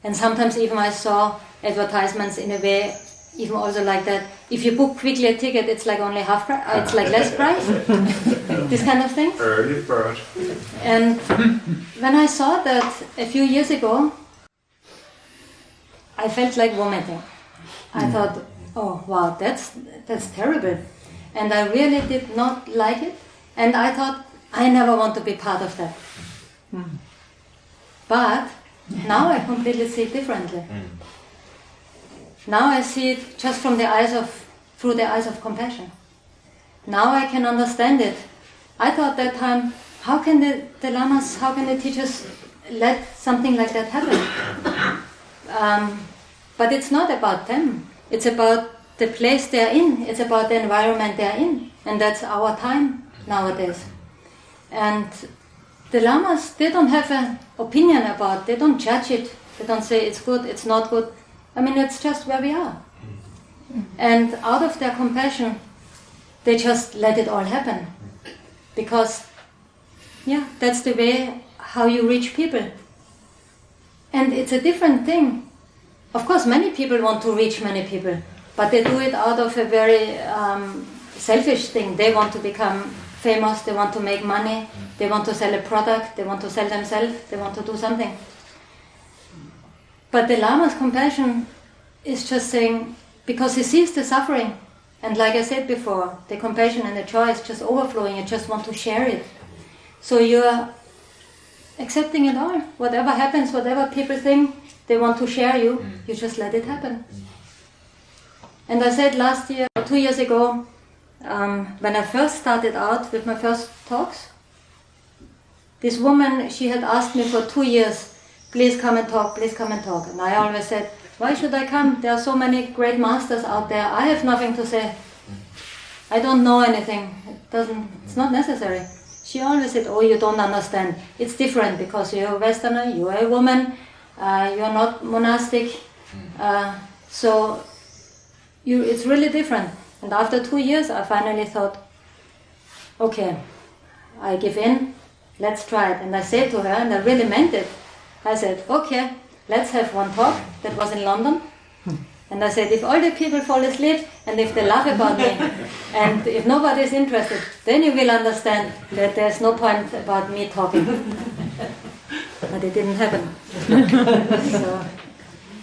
And sometimes even I saw advertisements in a way, even also like that. If you book quickly a ticket, it's like only half price. It's like less price. This kind of thing. Early bird. And when I saw that a few years ago, I felt like vomiting. I thought, oh wow, that's terrible. And I really did not like it. And I thought, I never want to be part of that. But now I completely see it differently. Now I see it just through the eyes of compassion. Now I can understand it. I thought that time, how can the lamas, how can the teachers let something like that happen? But it's not about them. It's about the place they're in. It's about the environment they're in. And that's our time nowadays. And the lamas, they don't have an opinion about it. They don't judge it. They don't say it's good, it's not good. I mean, it's just where we are. And out of their compassion, they just let it all happen. Because, yeah, that's the way how you reach people. And it's a different thing. Of course, many people want to reach many people, but they do it out of a very selfish thing. They want to become famous, they want to make money, they want to sell a product, they want to sell themselves, they want to do something. But the Lama's compassion is just saying, because he sees the suffering, And like I said before, the compassion and the joy is just overflowing. You just want to share it. So you're accepting it all. Whatever happens, whatever people think they want to share you, you just let it happen. And I said last year, 2 years ago, when I first started out with my first talks, this woman, she had asked me for 2 years, please come and talk, please come and talk. And I always said, why should I come? There are so many great masters out there. I have nothing to say. I don't know anything. It's not necessary. She always said, oh, you don't understand. It's different because you're a Westerner, you're a woman, you're not monastic. So it's really different. And after 2 years, I finally thought, okay, I give in, let's try it. And I said to her, and I really meant it, I said, okay, let's have one talk. That was in London. And I said, if all the people fall asleep, and if they laugh about me, and if nobody is interested, then you will understand that there's no point about me talking. But it didn't happen.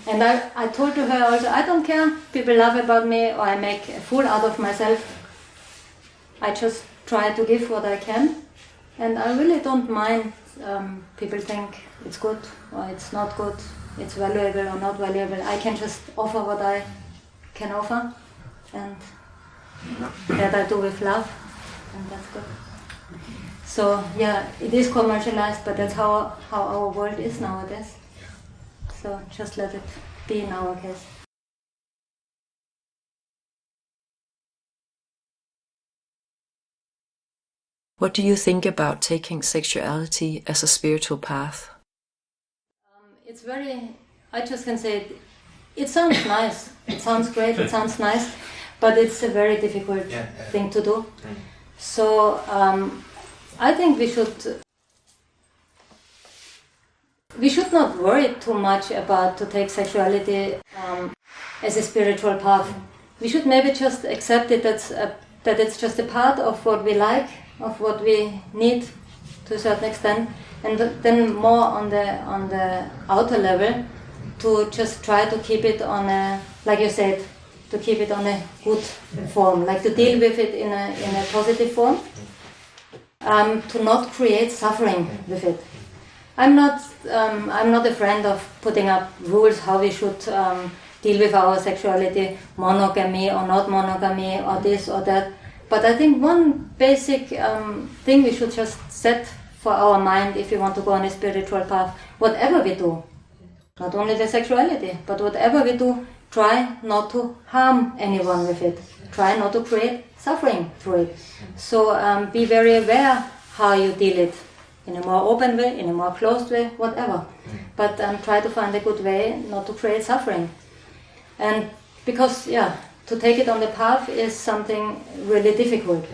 And I told to her also, I don't care if people laugh about me or I make a fool out of myself. I just try to give what I can. And I really don't mind people think it's good or it's not good, it's valuable or not valuable. I can just offer what I can offer. And that I do with love. And that's good. So yeah, it is commercialized, but that's how our world is nowadays. So just let it be in our case. What do you think about taking sexuality as a spiritual path? It's I just can say it sounds nice, it sounds great, it sounds nice, but it's a very difficult thing to do. So I think we should not worry too much about to take sexuality as a spiritual path. We should maybe just accept it that it's just a part of what we like, of what we need to a certain extent, and then more on the outer level to just try to keep it on a, like you said, to keep it on a good form, like to deal with it in a positive form, to not create suffering with it. I'm not a friend of putting up rules how we should deal with our sexuality, monogamy or not monogamy or this or that. But I think one basic thing we should just set for our mind if we want to go on a spiritual path, whatever we do, not only the sexuality, but whatever we do, try not to harm anyone with it. Try not to create suffering through it. So be very aware how you deal it, in a more open way, in a more closed way, whatever. But try to find a good way not to create suffering. And because, to take it on the path is something really difficult.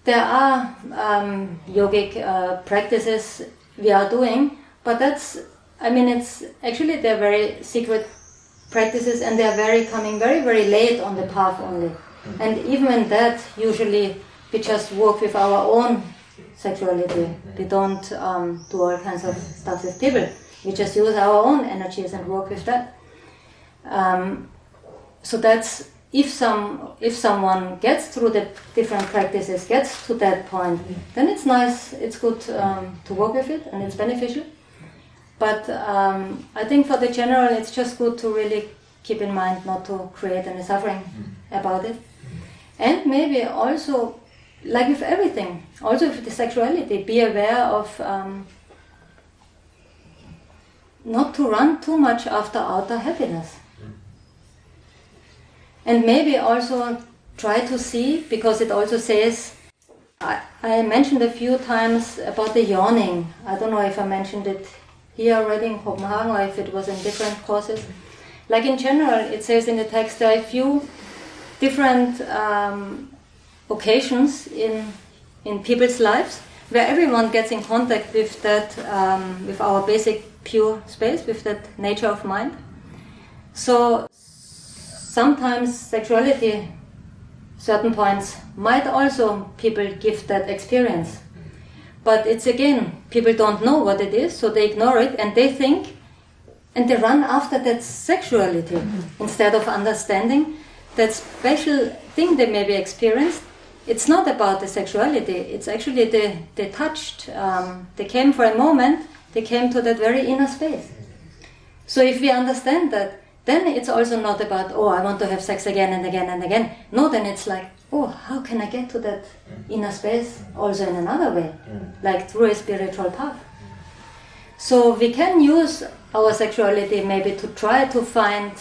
There are yogic practices we are doing, but it's actually they're very secret practices and they're coming very, very late on the path only. And even in that, usually we just work with our own sexuality. We don't do all kinds of stuff with people. We just use our own energies and work with that. So that's if someone gets through the different practices, gets to that point, then it's nice, it's good to work with it and it's beneficial. But I think for the general, it's just good to really keep in mind not to create any suffering about it. And maybe also, like with everything, also with the sexuality, be aware of not to run too much after outer happiness. And maybe also try to see, because it also says, I mentioned a few times about the yawning. I don't know if I mentioned it here already in Copenhagen or if it was in different courses. Like in general, it says in the text there are a few different occasions in people's lives where everyone gets in contact with that, with our basic pure space, with that nature of mind. So sometimes sexuality, certain points, might also people give that experience. But it's again, people don't know what it is, so they ignore it and they think, and they run after that sexuality instead of understanding that special thing they maybe experienced, it's not about the sexuality, it's actually they touched, they came for a moment, they came to that very inner space. So if we understand that, then it's also not about, oh, I want to have sex again and again and again. No, then it's like, oh, how can I get to that inner space also in another way, like through a spiritual path. So we can use our sexuality maybe to try to find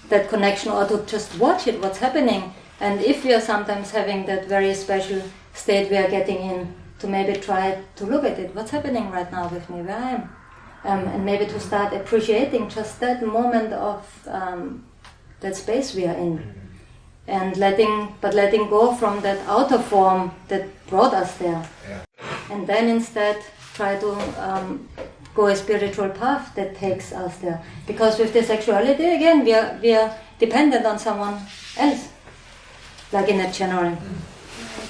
that connection, or to just watch it, what's happening. And if we are sometimes having that very special state we are getting in, to maybe try to look at it, what's happening right now with me, where I am. And maybe to start appreciating just that moment of that space we are in. And letting go from that outer form that brought us there. Yeah. And then instead try to go a spiritual path that takes us there. Because with the sexuality, again, we are dependent on someone else, like in a general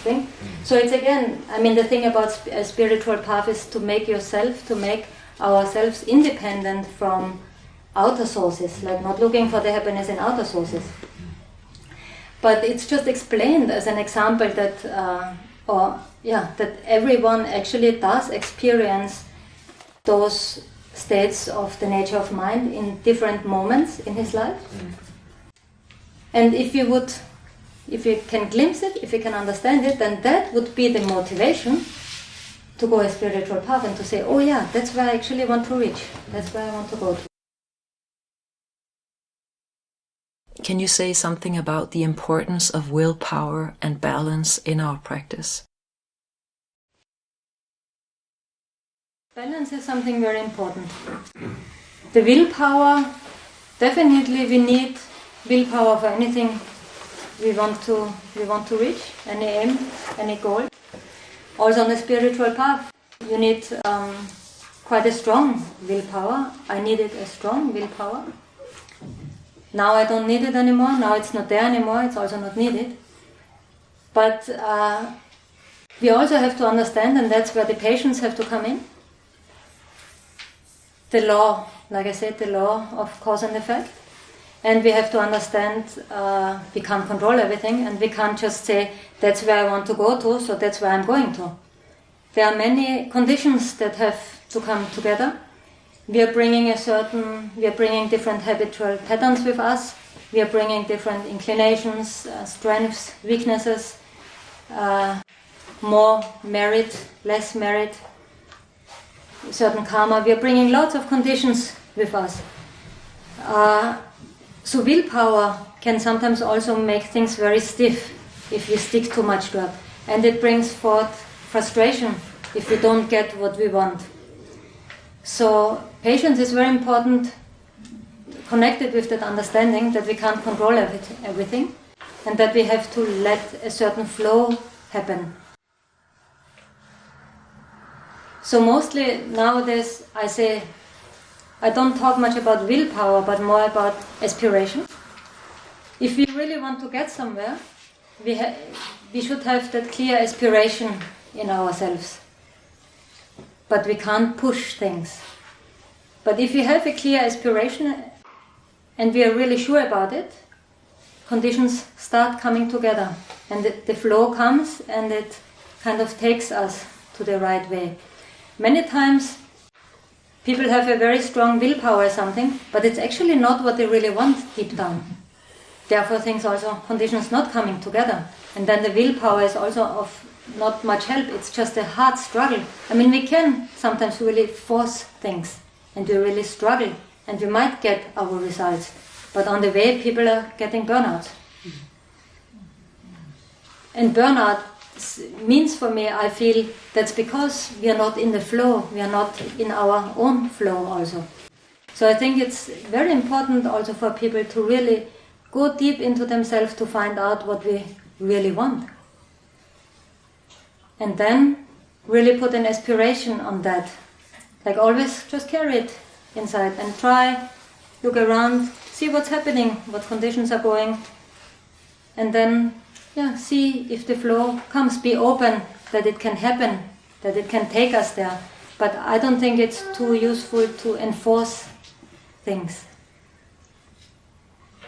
thing. So it's again, I mean, the thing about a spiritual path is to make ourselves independent from outer sources, like not looking for the happiness in outer sources. But it's just explained as an example that, that everyone actually does experience those states of the nature of mind in different moments in his life. And if you can glimpse it, if you can understand it, then that would be the motivation to go a spiritual path and to say, oh yeah, that's where I actually want to reach. That's where I want to go to. Can you say something about the importance of willpower and balance in our practice? Balance is something very important. The willpower, definitely we need willpower for anything we want to reach, any aim, any goal. Also on the spiritual path, you need quite a strong willpower. I needed a strong willpower. Now I don't need it anymore. Now it's not there anymore. It's also not needed. But we also have to understand, and that's where the patience have to come in. The law, like I said, the law of cause and effect. And we have to understand we can't control everything, and we can't just say, that's where I want to go to, so that's where I'm going to. There are many conditions that have to come together. We are bringing different habitual patterns with us. We are bringing different inclinations, strengths, weaknesses, more merit, less merit, certain karma. We are bringing lots of conditions with us. So willpower can sometimes also make things very stiff if we stick too much to it. And it brings forth frustration if we don't get what we want. So patience is very important, connected with that understanding that we can't control everything, and that we have to let a certain flow happen. So mostly nowadays I say, I don't talk much about willpower, but more about aspiration. If we really want to get somewhere, we should have that clear aspiration in ourselves. But we can't push things. But if we have a clear aspiration and we are really sure about it, conditions start coming together, and the flow comes and it kind of takes us to the right way. Many times people have a very strong willpower or something, but it's actually not what they really want deep down. Therefore conditions not coming together. And then the willpower is also of not much help, it's just a hard struggle. I mean, we can sometimes really force things, and we really struggle, and we might get our results. But on the way, people are getting burnout. And burnout means for me, I feel, that's because we are not in the flow, we are not in our own flow also. So I think it's very important also for people to really go deep into themselves to find out what we really want. And then really put an aspiration on that. Like always just carry it inside and try, look around, see what's happening, what conditions are going, and then see if the flow comes. Be open that it can happen, that it can take us there. But I don't think it's too useful to enforce things.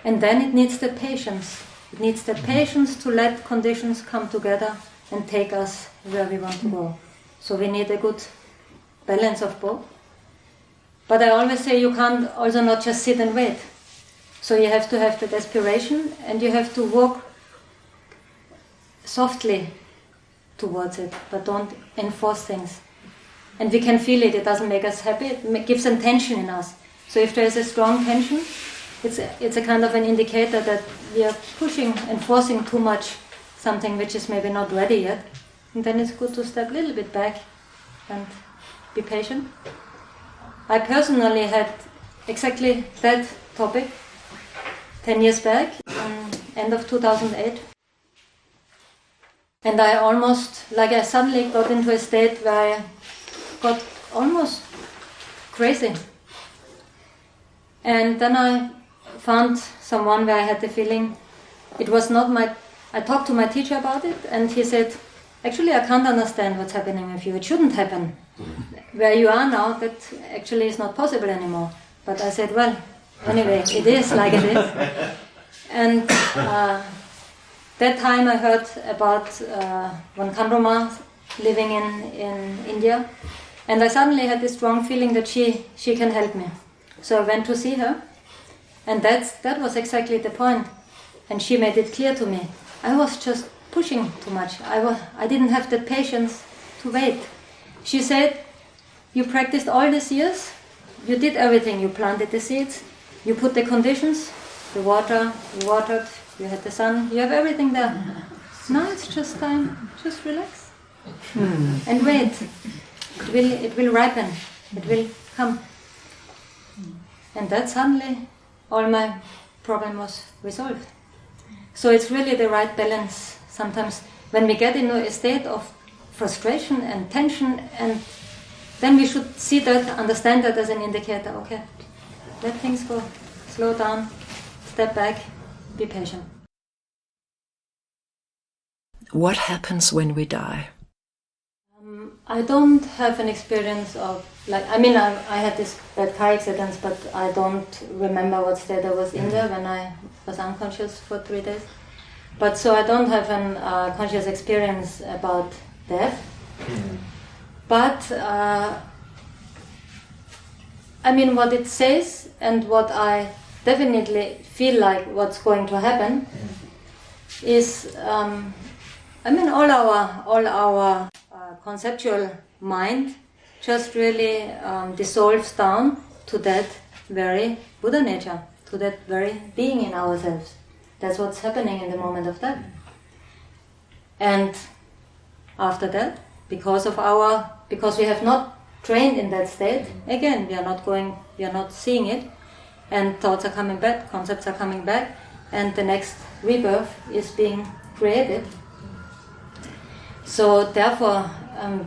And then it needs the patience. It needs the patience to let conditions come together and take us where we want to go. So we need a good balance of both. But I always say you can't also not just sit and wait. So you have to have that aspiration and you have to walk softly towards it, but don't enforce things. And we can feel it, it doesn't make us happy, it gives some tension in us. So if there is a strong tension, it's a kind of an indicator that we are pushing and forcing too much something which is maybe not ready yet. And then it's good to step a little bit back and be patient. I personally had exactly that topic 10 years back, end of 2008. And I I suddenly got into a state where I got almost crazy. And then I found someone where I had the feeling it was not I talked to my teacher about it and he said, actually I can't understand what's happening with you, it shouldn't happen. Where you are now, that actually is not possible anymore. But I said, well, anyway, it is like it is. And that time I heard about one Kandroma living in India, and I suddenly had this strong feeling that she can help me. So I went to see her, and that was exactly the point. And she made it clear to me. I was just pushing too much. I didn't have the patience to wait. She said, you practiced all these years, you did everything, you planted the seeds, you put the conditions, the water, you watered, you had the sun, you have everything there. Now it's just time, just relax and wait. It will ripen, it will come. And that suddenly all my problem was resolved. So it's really the right balance. Sometimes when we get into a state of frustration and tension, and then we should see that, understand that as an indicator. Okay, let things go, slow down, step back, be patient. What happens when we die? I don't have an experience of, I had this bad car accident, but I don't remember what state I was in there when I was unconscious for 3 days. But so I don't have an conscious experience about death. But what it says and what I definitely feel like what's going to happen is, all our conceptual mind just really dissolves down to that very Buddha nature, to that very being in ourselves. That's what's happening in the moment of death. And after that, because we have not trained in that state, again, we are not seeing it, and thoughts are coming back, concepts are coming back, and the next rebirth is being created. So therefore,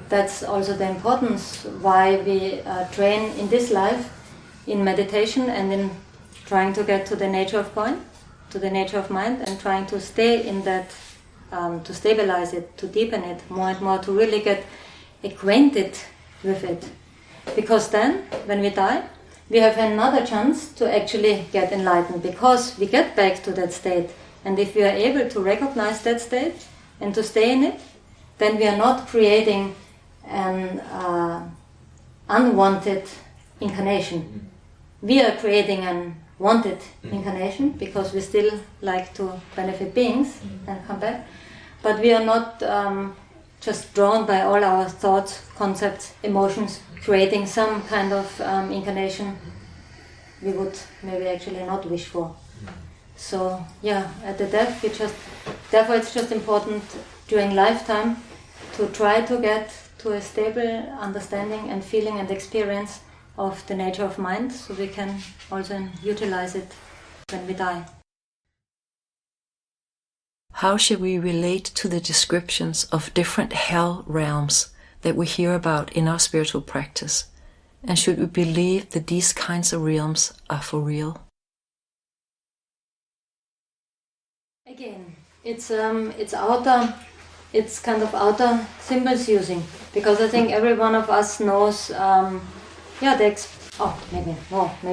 that's also the importance why we train in this life, in meditation and in trying to get to the nature of point, to the nature of mind, and trying to stay in that, to stabilize it, to deepen it more and more, to really get acquainted with it. Because then, when we die, we have another chance to actually get enlightened, because we get back to that state. And if we are able to recognize that state and to stay in it, then we are not creating an unwanted incarnation. We are creating an wanted incarnation, because we still like to benefit beings and come back. But we are not just drawn by all our thoughts, concepts, emotions, creating some kind of incarnation we would maybe actually not wish for. So at the death, therefore it's just important during lifetime to try to get to a stable understanding and feeling and experience of the nature of mind, so we can also utilize it when we die. How should we relate to the descriptions of different hell realms that we hear about in our spiritual practice? And should we believe that these kinds of realms are for real? Again, it's kind of outer symbols using, because I think every one of us knows. Maybe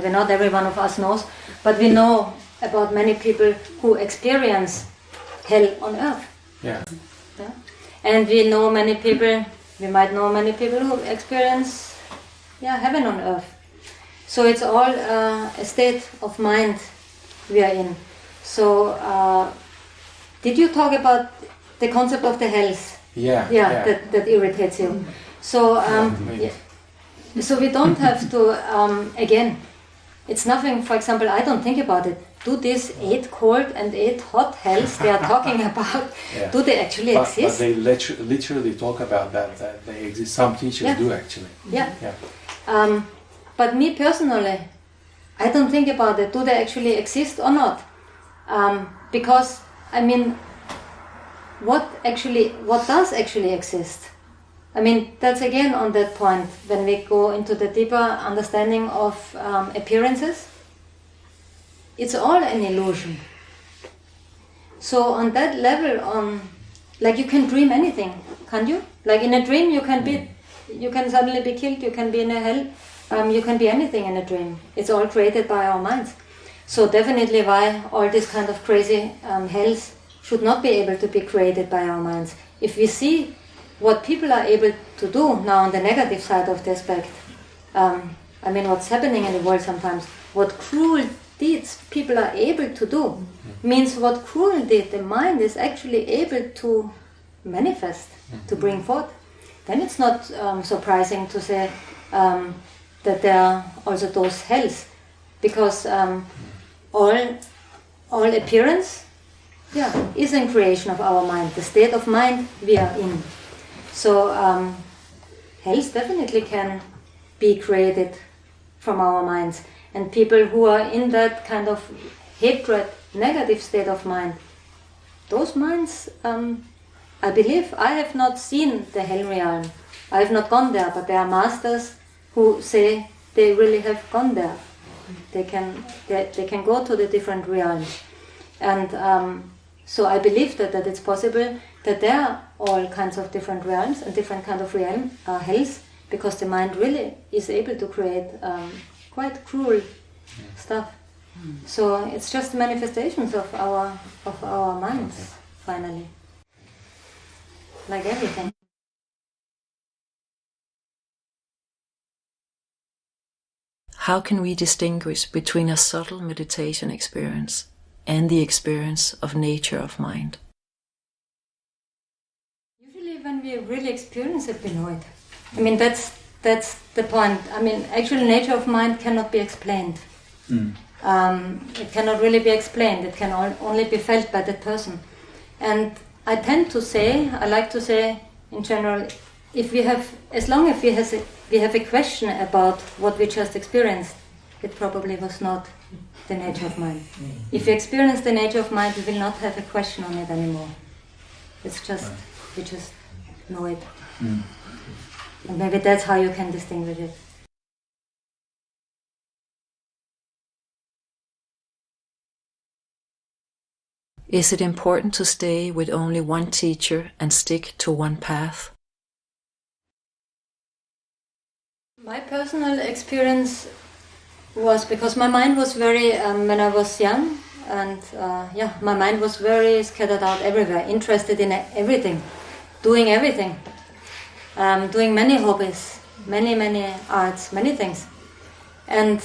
not every one of us knows, but we know about many people who experience hell on earth. Yeah. Yeah? And we know many people, we might know many people who experience heaven on earth. So it's all a state of mind we are in. So did you talk about the concept of the hells? Yeah. That irritates you. So so we don't have to again. It's nothing. For example, I don't think about it. Do these 8 cold and 8 hot hells they are talking about? Yeah. Do they actually exist? But they literally talk about that they exist. Some teachers do actually. Yeah. But me personally, I don't think about it. Do they actually exist or not? Because I mean, what does actually exist? I mean, that's again on that point when we go into the deeper understanding of appearances. It's all an illusion. So on that level, like you can dream anything, can't you? Like in a dream, you can suddenly be killed. You can be in a hell. You can be anything in a dream. It's all created by our minds. So definitely, why all this kind of crazy hells should not be able to be created by our minds. If we see what people are able to do now on the negative side of the aspect, I mean what's happening in the world sometimes, what cruel deeds people are able to do, means what cruel deed the mind is actually able to manifest, to bring forth. Then it's not surprising to say that there are also those hells, because all appearance is a creation of our mind, the state of mind we are in. So hells definitely can be created from our minds, and people who are in that kind of hatred, negative state of mind, those minds, I believe, I have not seen the hell realm, I have not gone there, but there are masters who say they really have gone there. They can go to the different realms, and so I believe that it's possible that there are all kinds of different realms and different kind of hells, because the mind really is able to create quite cruel stuff. So it's just manifestations of our minds, finally, like everything. How can we distinguish between a subtle meditation experience and the experience of nature of mind? Usually when we really experience it, we know it. I mean, that's the point. I mean, actually nature of mind cannot be explained. It cannot really be explained. It can only be felt by that person. And I like to say in general, as long as we have a question about what we just experienced, it probably was not the nature of mind. If we experience the nature of mind, we will not have a question on it anymore. It's just, we just know it. And maybe that's how you can distinguish it. Is it important to stay with only one teacher and stick to one path? My personal experience was because my mind was very, when I was young, and my mind was very scattered out everywhere, interested in everything, doing everything, doing many hobbies, many arts, many things. And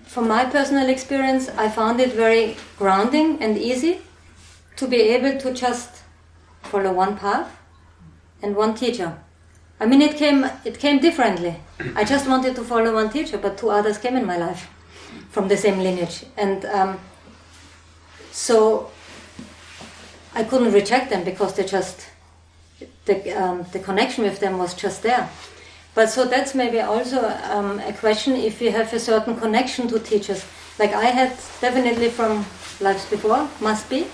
from my personal experience, I found it very grounding and easy to be able to just follow one path and one teacher. I mean, it came differently. I just wanted to follow one teacher, but 2 others came in my life from the same lineage, and so I couldn't reject them because the connection with them was just there. But so that's maybe also a question if you have a certain connection to teachers. Like I had definitely from lives before, must be.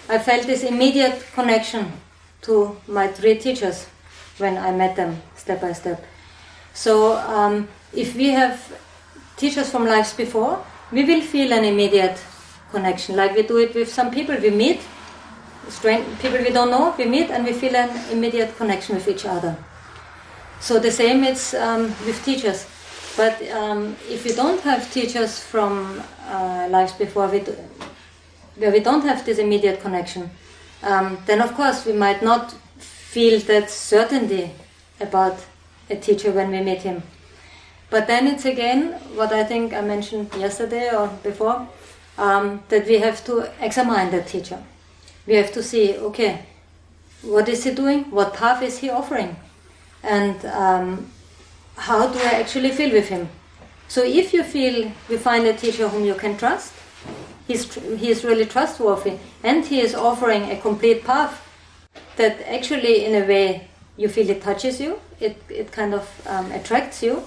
I felt this immediate connection to my 3 teachers when I met them step by step. So if we have teachers from lives before, we will feel an immediate connection, like we do it with some people we meet, people we don't know, we meet and we feel an immediate connection with each other. So the same it's with teachers. But if we don't have teachers from lives before, where we don't have this immediate connection, then of course we might not feel that certainty about a teacher when we meet him. But then it's again what I think I mentioned yesterday or before, that we have to examine that teacher. We have to see, okay, what is he doing? What path is he offering? And how do I actually feel with him? So if you find a teacher whom you can trust, he is really trustworthy, and he is offering a complete path that actually in a way you feel it touches you, it kind of attracts you,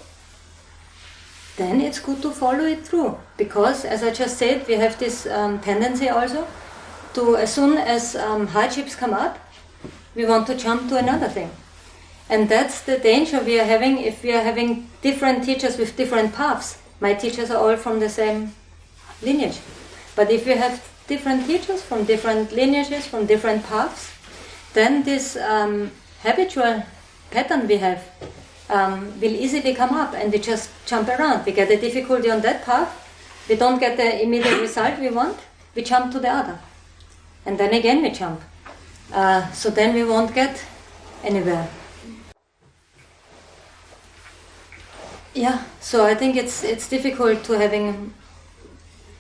then it's good to follow it through. Because, as I just said, we have this tendency also to, as soon as hardships come up, we want to jump to another thing. And that's the danger we are having if we are having different teachers with different paths. My teachers are all from the same lineage. But if we have different teachers from different lineages, from different paths, then this habitual pattern we have will easily come up, and we just jump around. We get a difficulty on that path, we don't get the immediate result we want, we jump to the other. And then again we jump. So then we won't get anywhere. Yeah, so I think it's difficult to having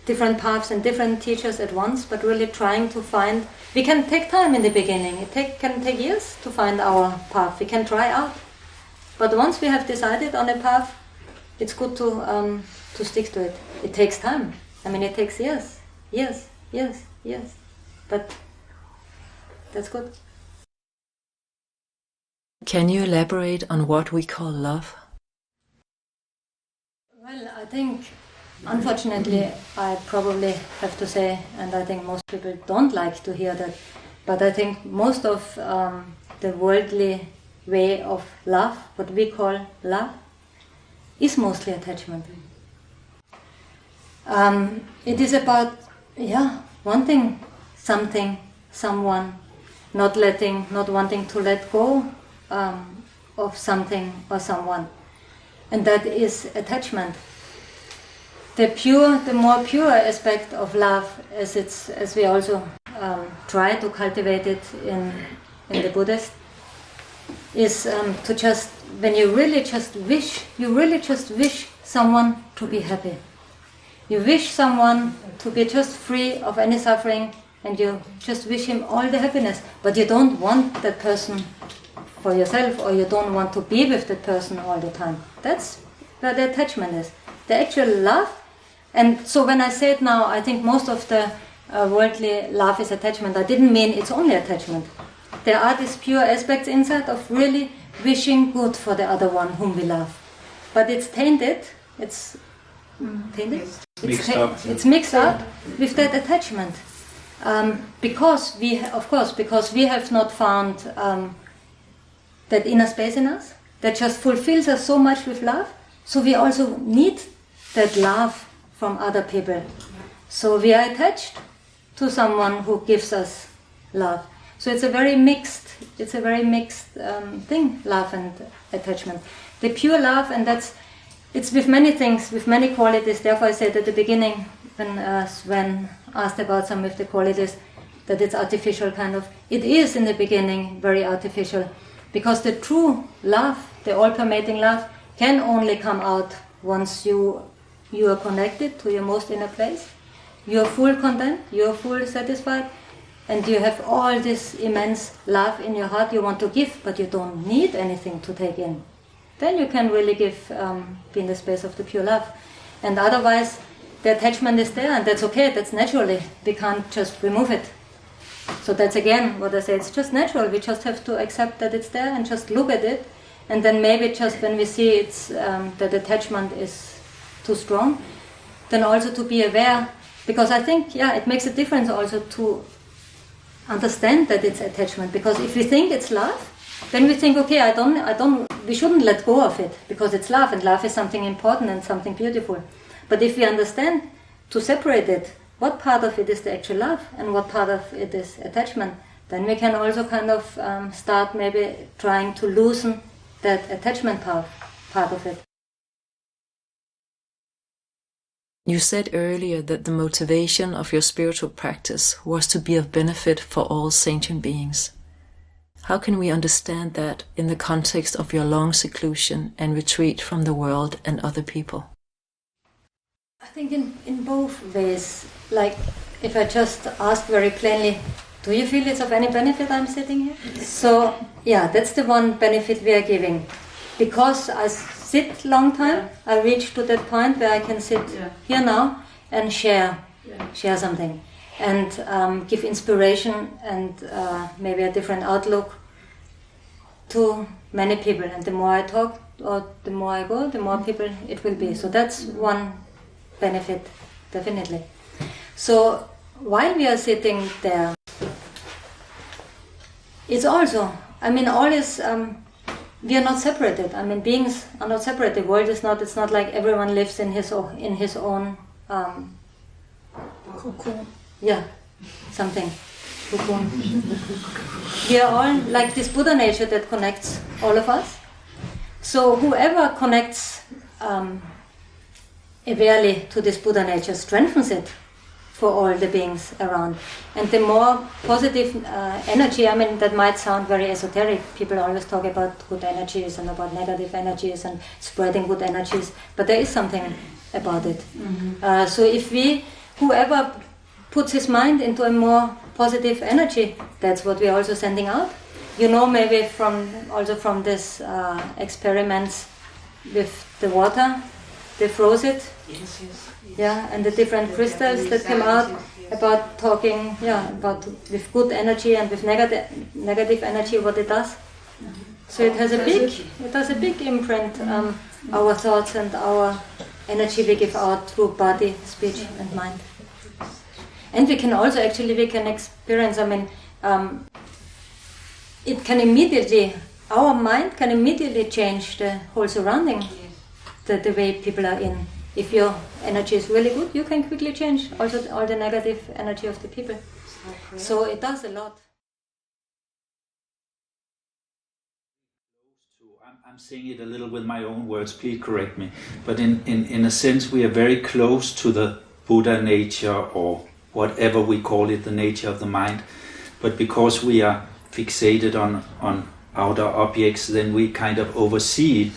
different paths and different teachers at once, but really trying to find. We can take time in the beginning. Can take years to find our path. We can try out, but once we have decided on a path, it's good to stick to it. It takes time. I mean, it takes years, but that's good. Can you elaborate on what we call love? Well, I think, unfortunately, I probably have to say, and I think most people don't like to hear that, but I think most of the worldly way of love, what we call love, is mostly attachment. It is about, wanting something, someone, not wanting to let go of something or someone. And that is attachment. The more pure aspect of love, as we also try to cultivate it in the Buddhist, is to just, when you really just wish someone to be happy. You wish someone to be just free of any suffering, and you just wish him all the happiness, but you don't want that person for yourself, or you don't want to be with that person all the time. That's where the attachment is. The actual love. And so when I say it now, I think most of the worldly love is attachment. I didn't mean it's only attachment. There are these pure aspects inside of really wishing good for the other one whom we love. But it's tainted. It's tainted. It's mixed up with that attachment. Because we have not found that inner space in us that just fulfills us so much with love. So we also need that love from other people. So we are attached to someone who gives us love. So it's a very mixed thing, love and attachment. The pure love, and it's with many things, with many qualities. Therefore I said at the beginning, when Sven asked about some of the qualities, that it's artificial kind of. It is in the beginning very artificial, because the true love, the all-pervading love, can only come out once you are connected to your most inner place. You are full content, you are full satisfied, and you have all this immense love in your heart you want to give, but you don't need anything to take in. Then you can really be in the space of the pure love. And otherwise, the attachment is there, and that's okay, that's naturally. We can't just remove it. So that's again what I say, it's just natural. We just have to accept that it's there and just look at it. And then maybe just when we see it's that attachment is too strong, then also to be aware, because I think it makes a difference also to understand that it's attachment. Because if we think it's love, then we think, okay, we shouldn't let go of it because it's love, and love is something important and something beautiful. But if we understand to separate it, what part of it is the actual love and what part of it is attachment, then we can also kind of start maybe trying to loosen that attachment part of it. You said earlier that the motivation of your spiritual practice was to be of benefit for all sentient beings. How can we understand that in the context of your long seclusion and retreat from the world and other people? I think in both ways. Like, if I just ask very plainly, do you feel it's of any benefit I'm sitting here? So, yeah, that's the one benefit we are giving. Because I sit long time, I reach to that point where I can sit here now and share something. And give inspiration and maybe a different outlook to many people. And the more I talk, or the more I go, the more people it will be. So that's one benefit, definitely. So while we are sitting there, it's also, all is, we are not separated. Beings are not separate. The world is not, it's not like everyone lives in his own cocoon. Yeah, something. Cocoon. We are all like this Buddha nature that connects all of us. So whoever connects awarely to this Buddha nature strengthens it for all the beings around. And the more positive energy, that might sound very esoteric. People always talk about good energies and about negative energies and spreading good energies, but there is something about it. Mm-hmm. So if whoever puts his mind into a more positive energy, that's what we're also sending out. Maybe from this experiments with the water, they froze it. Yes. Yeah, and the different crystals that came out about talking, about with good energy and with negative energy, what it does. So it has a big imprint. Our thoughts and our energy we give out through body, speech, and mind. And we can experience. It can immediately, our mind can immediately change the whole surrounding, the way people are in. If your energy is really good, you can quickly change also all the negative energy of the people. So it does a lot. I'm saying it a little with my own words, please correct me. But in a sense, we are very close to the Buddha nature, or whatever we call it, the nature of the mind. But because we are fixated on outer objects, then we kind of oversee it.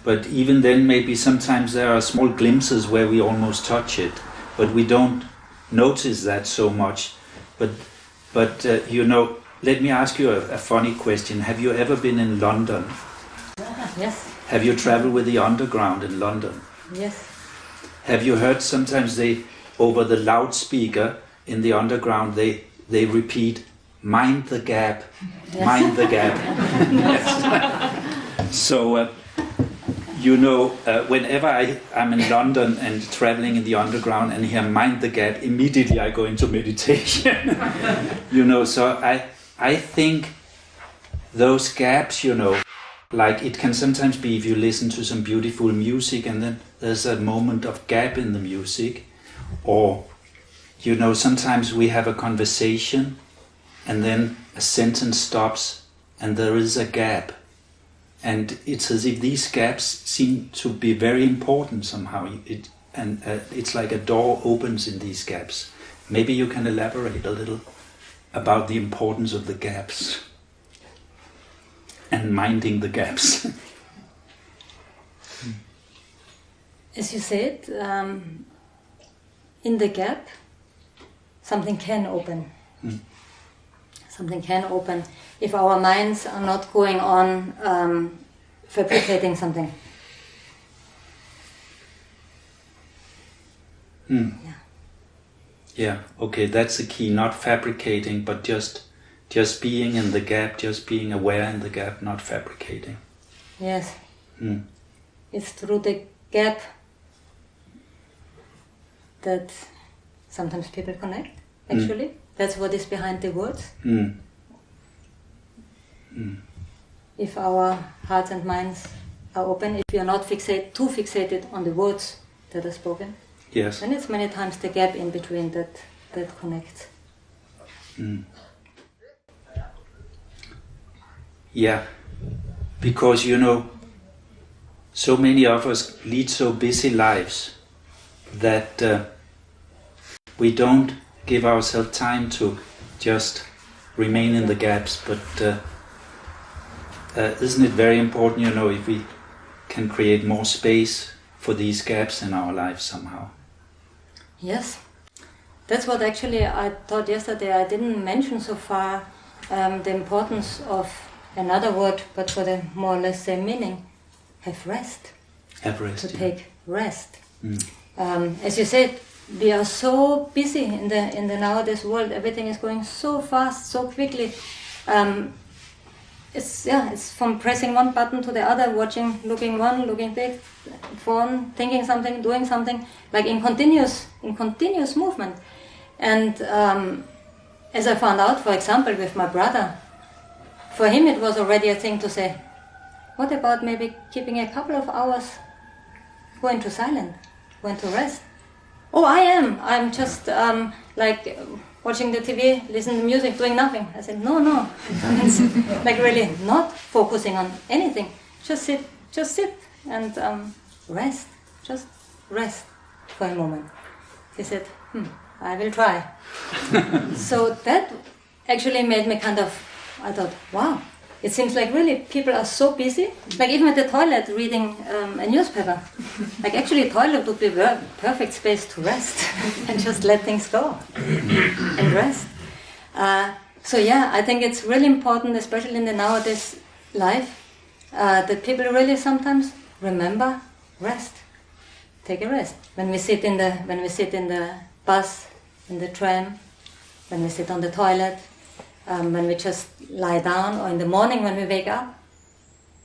But even then, maybe sometimes there are small glimpses where we almost touch it, but we don't notice that so much. But let me ask you a funny question. Have you ever been in London? Yes. Have you traveled with the underground in London? Yes. Have you heard sometimes over the loudspeaker in the underground, they repeat, "Mind the gap, yes. Mind the gap." Yes. So, whenever I'm in London and traveling in the underground and hear "Mind the gap," immediately I go into meditation. So I think those gaps, like it can sometimes be if you listen to some beautiful music and then there's a moment of gap in the music, or sometimes we have a conversation and then a sentence stops and there is a gap, and it's as if these gaps seem to be very important somehow. It's like a door opens in these gaps. Maybe you can elaborate a little about the importance of the gaps and minding the gaps. As you said, in the gap, something can open. Something can open if our minds are not going on fabricating something. Yeah, okay, that's the key, not fabricating, but just being in the gap, just being aware in the gap, not fabricating. Yes. It's through the gap that sometimes people connect, actually. That's what is behind the words. If our hearts and minds are open, if we are not too fixated on the words that are spoken, yes, then it's many times the gap in between that connects. Yeah, because so many of us lead so busy lives that we don't give ourselves time to just remain in the gaps, but isn't it very important, if we can create more space for these gaps in our lives somehow? Yes. That's what actually I thought yesterday. I didn't mention so far the importance of another word, but for the more or less same meaning, have rest. Have rest. To take rest. As you said, we are so busy in the nowadays world. Everything is going so fast, so quickly. It's from pressing one button to the other, looking big, phone, thinking something, doing something, like in continuous movement. And as I found out, for example, with my brother, for him it was already a thing to say, what about maybe keeping a couple of hours, going to silent, going to rest? Oh, I'm just like watching the TV, listening to music, doing nothing. I said, no. It's like really not focusing on anything. Just sit and rest. Just rest for a moment. He said, I will try. So that actually made me I thought, wow, it seems like really people are so busy. Like even at the toilet reading a newspaper. Like actually a toilet would be a perfect space to rest and just let things go and rest. So yeah, I think it's really important, especially in the nowadays life, that people really sometimes remember rest. Take a rest. When we sit in the bus, in the tram, when we sit on the toilet, when we just lie down, or in the morning when we wake up,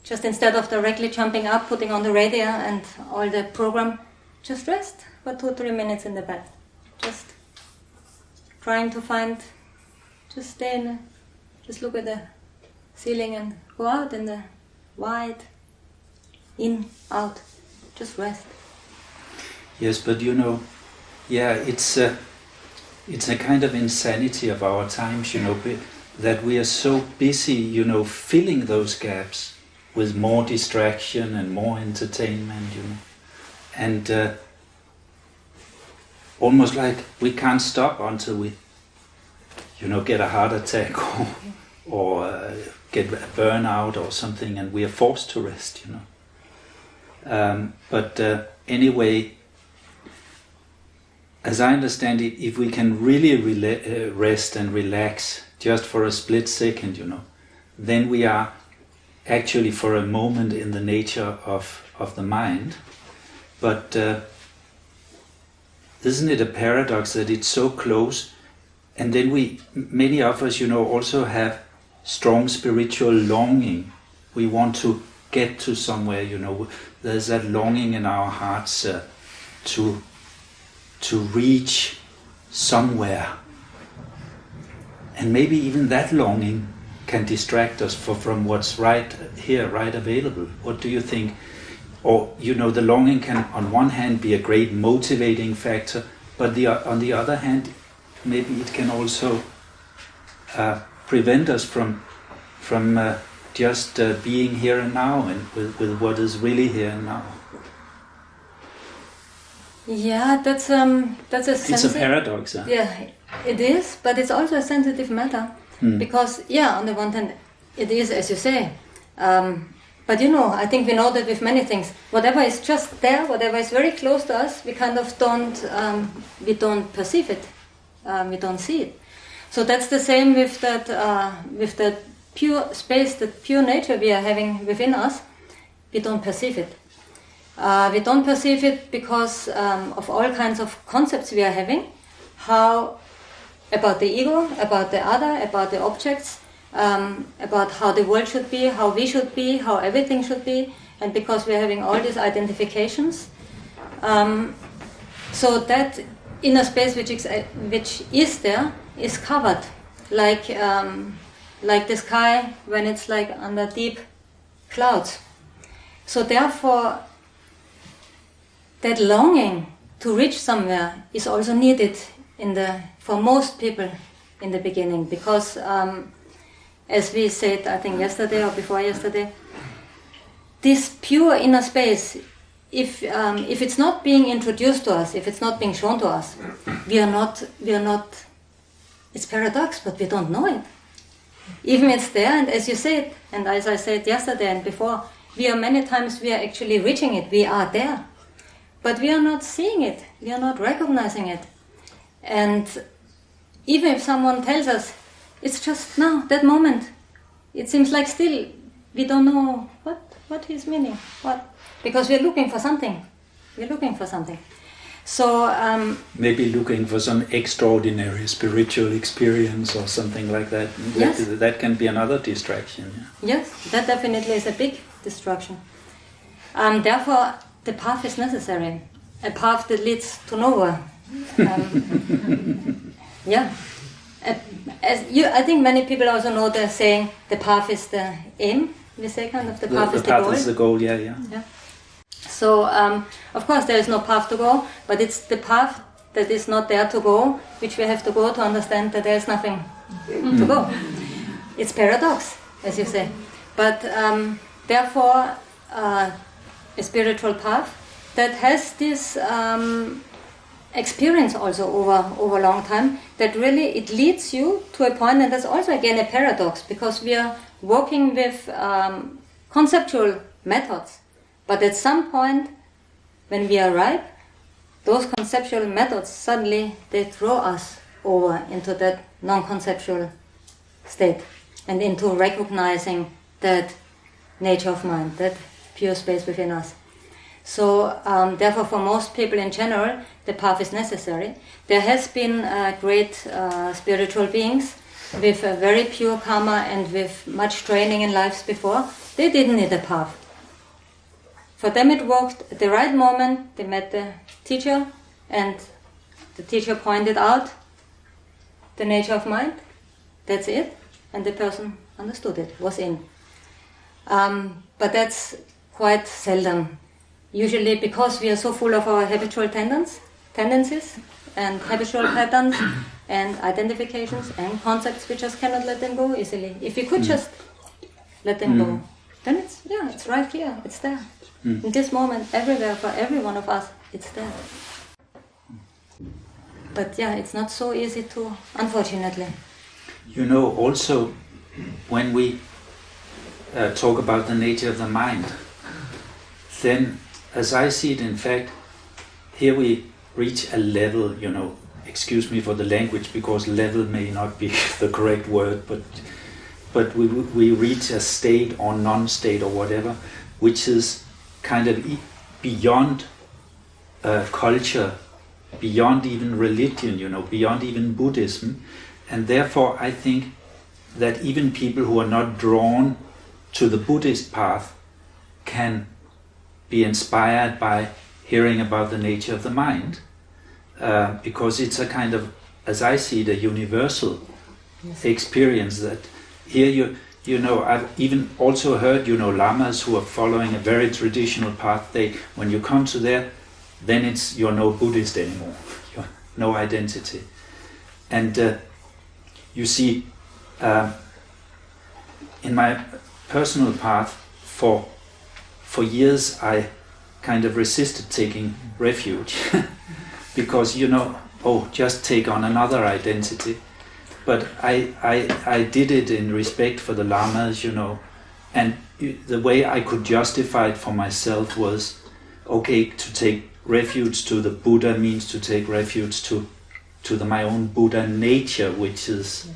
just instead of directly jumping up, putting on the radio and all the program, just rest for 2-3 minutes in the bed. Just trying to just look at the ceiling and go out in the wide, in, out, just rest. Yes, but it's a kind of insanity of our times, that we are so busy, filling those gaps with more distraction and more entertainment, and almost like we can't stop until we, get a heart attack or get a burnout or something, and we are forced to rest, But anyway, as I understand it, if we can really rest and relax just for a split second, then we are actually for a moment in the nature of the mind. But isn't it a paradox that it's so close, and then many of us, also have strong spiritual longing. We want to get to somewhere, there's that longing in our hearts to reach somewhere. And maybe even that longing can distract us from what's right here, right available. What do you think? Or, the longing can on one hand be a great motivating factor, but on the other hand, maybe it can also prevent us from just being here and now, and with what is really here and now. Yeah, that's It's a paradox. Huh? Yeah, it is, but it's also a sensitive matter because, on the one hand, it is, as you say. But I think we know that with many things, whatever is just there, whatever is very close to us, we kind of don't perceive it, we don't see it. So that's the same with that pure space, that pure nature we are having within us. We don't perceive it. We don't perceive it because of all kinds of concepts we are having. How about the ego, about the other, about the objects, about how the world should be, how we should be, how everything should be, and because we are having all these identifications. So that inner space which is there is covered, like the sky when it's like under deep clouds. So therefore, that longing to reach somewhere is also needed for most people in the beginning, because as we said, I think yesterday or before yesterday, this pure inner space if it's not being introduced to us, if it's not being shown to us, we are not. It's paradox, but we don't know it. Even it's there, and as you said, and as I said yesterday and before, we are actually reaching it. We are there, but we are not seeing it. We are not recognizing it. And even if someone tells us, it's just now, that moment, it seems like still we don't know what he's meaning. What? Because we're looking for something. We're looking for something. So maybe looking for some extraordinary spiritual experience or something like that. Yes. That can be another distraction. Yeah? Yes, that definitely is a big distraction. Therefore, the path is necessary. A path that leads to nowhere. Yeah. I think many people also know the saying, the path is the aim. We say kind of the path is the goal. The path is the goal, yeah. So, of course, there is no path to go, but it's the path that is not there to go, which we have to go to understand that there is nothing to go. It's paradox, as you say. But therefore, a spiritual path that has this experience also over a long time, that really it leads you to a point, and that's also again a paradox, because we are working with conceptual methods. But at some point, when we are ripe, those conceptual methods suddenly they throw us over into that non-conceptual state and into recognizing that nature of mind, that pure space within us. So therefore, for most people in general, the path is necessary. There has been great spiritual beings with a very pure karma and with much training in lives before. They didn't need a path. For them it worked at the right moment. They met the teacher, and the teacher pointed out the nature of mind. That's it. And the person understood it, was in. But that's quite seldom. Usually because we are so full of our habitual tendencies and habitual patterns and identifications and concepts, we just cannot let them go easily. If we could just let them go, then it's right here, it's there. In this moment, everywhere, for every one of us, it's there. But it's not so easy to, unfortunately. Also, when we talk about the nature of the mind, then, as I see it, in fact, here we reach a level, excuse me for the language, because level may not be the correct word, but we reach a state or non-state or whatever, which is kind of beyond culture, beyond even religion, beyond even Buddhism. And therefore I think that even people who are not drawn to the Buddhist path can be inspired by hearing about the nature of the mind, because it's a kind of, as I see it, a universal experience that here I've even also heard, lamas who are following a very traditional path, when you come to there, then you're no Buddhist anymore, you're no identity. And you see, in my personal path, for years I kind of resisted taking refuge, because, just take on another identity. But I did it in respect for the lamas, and the way I could justify it for myself was, okay, to take refuge to the Buddha means to take refuge to my own Buddha nature, which is,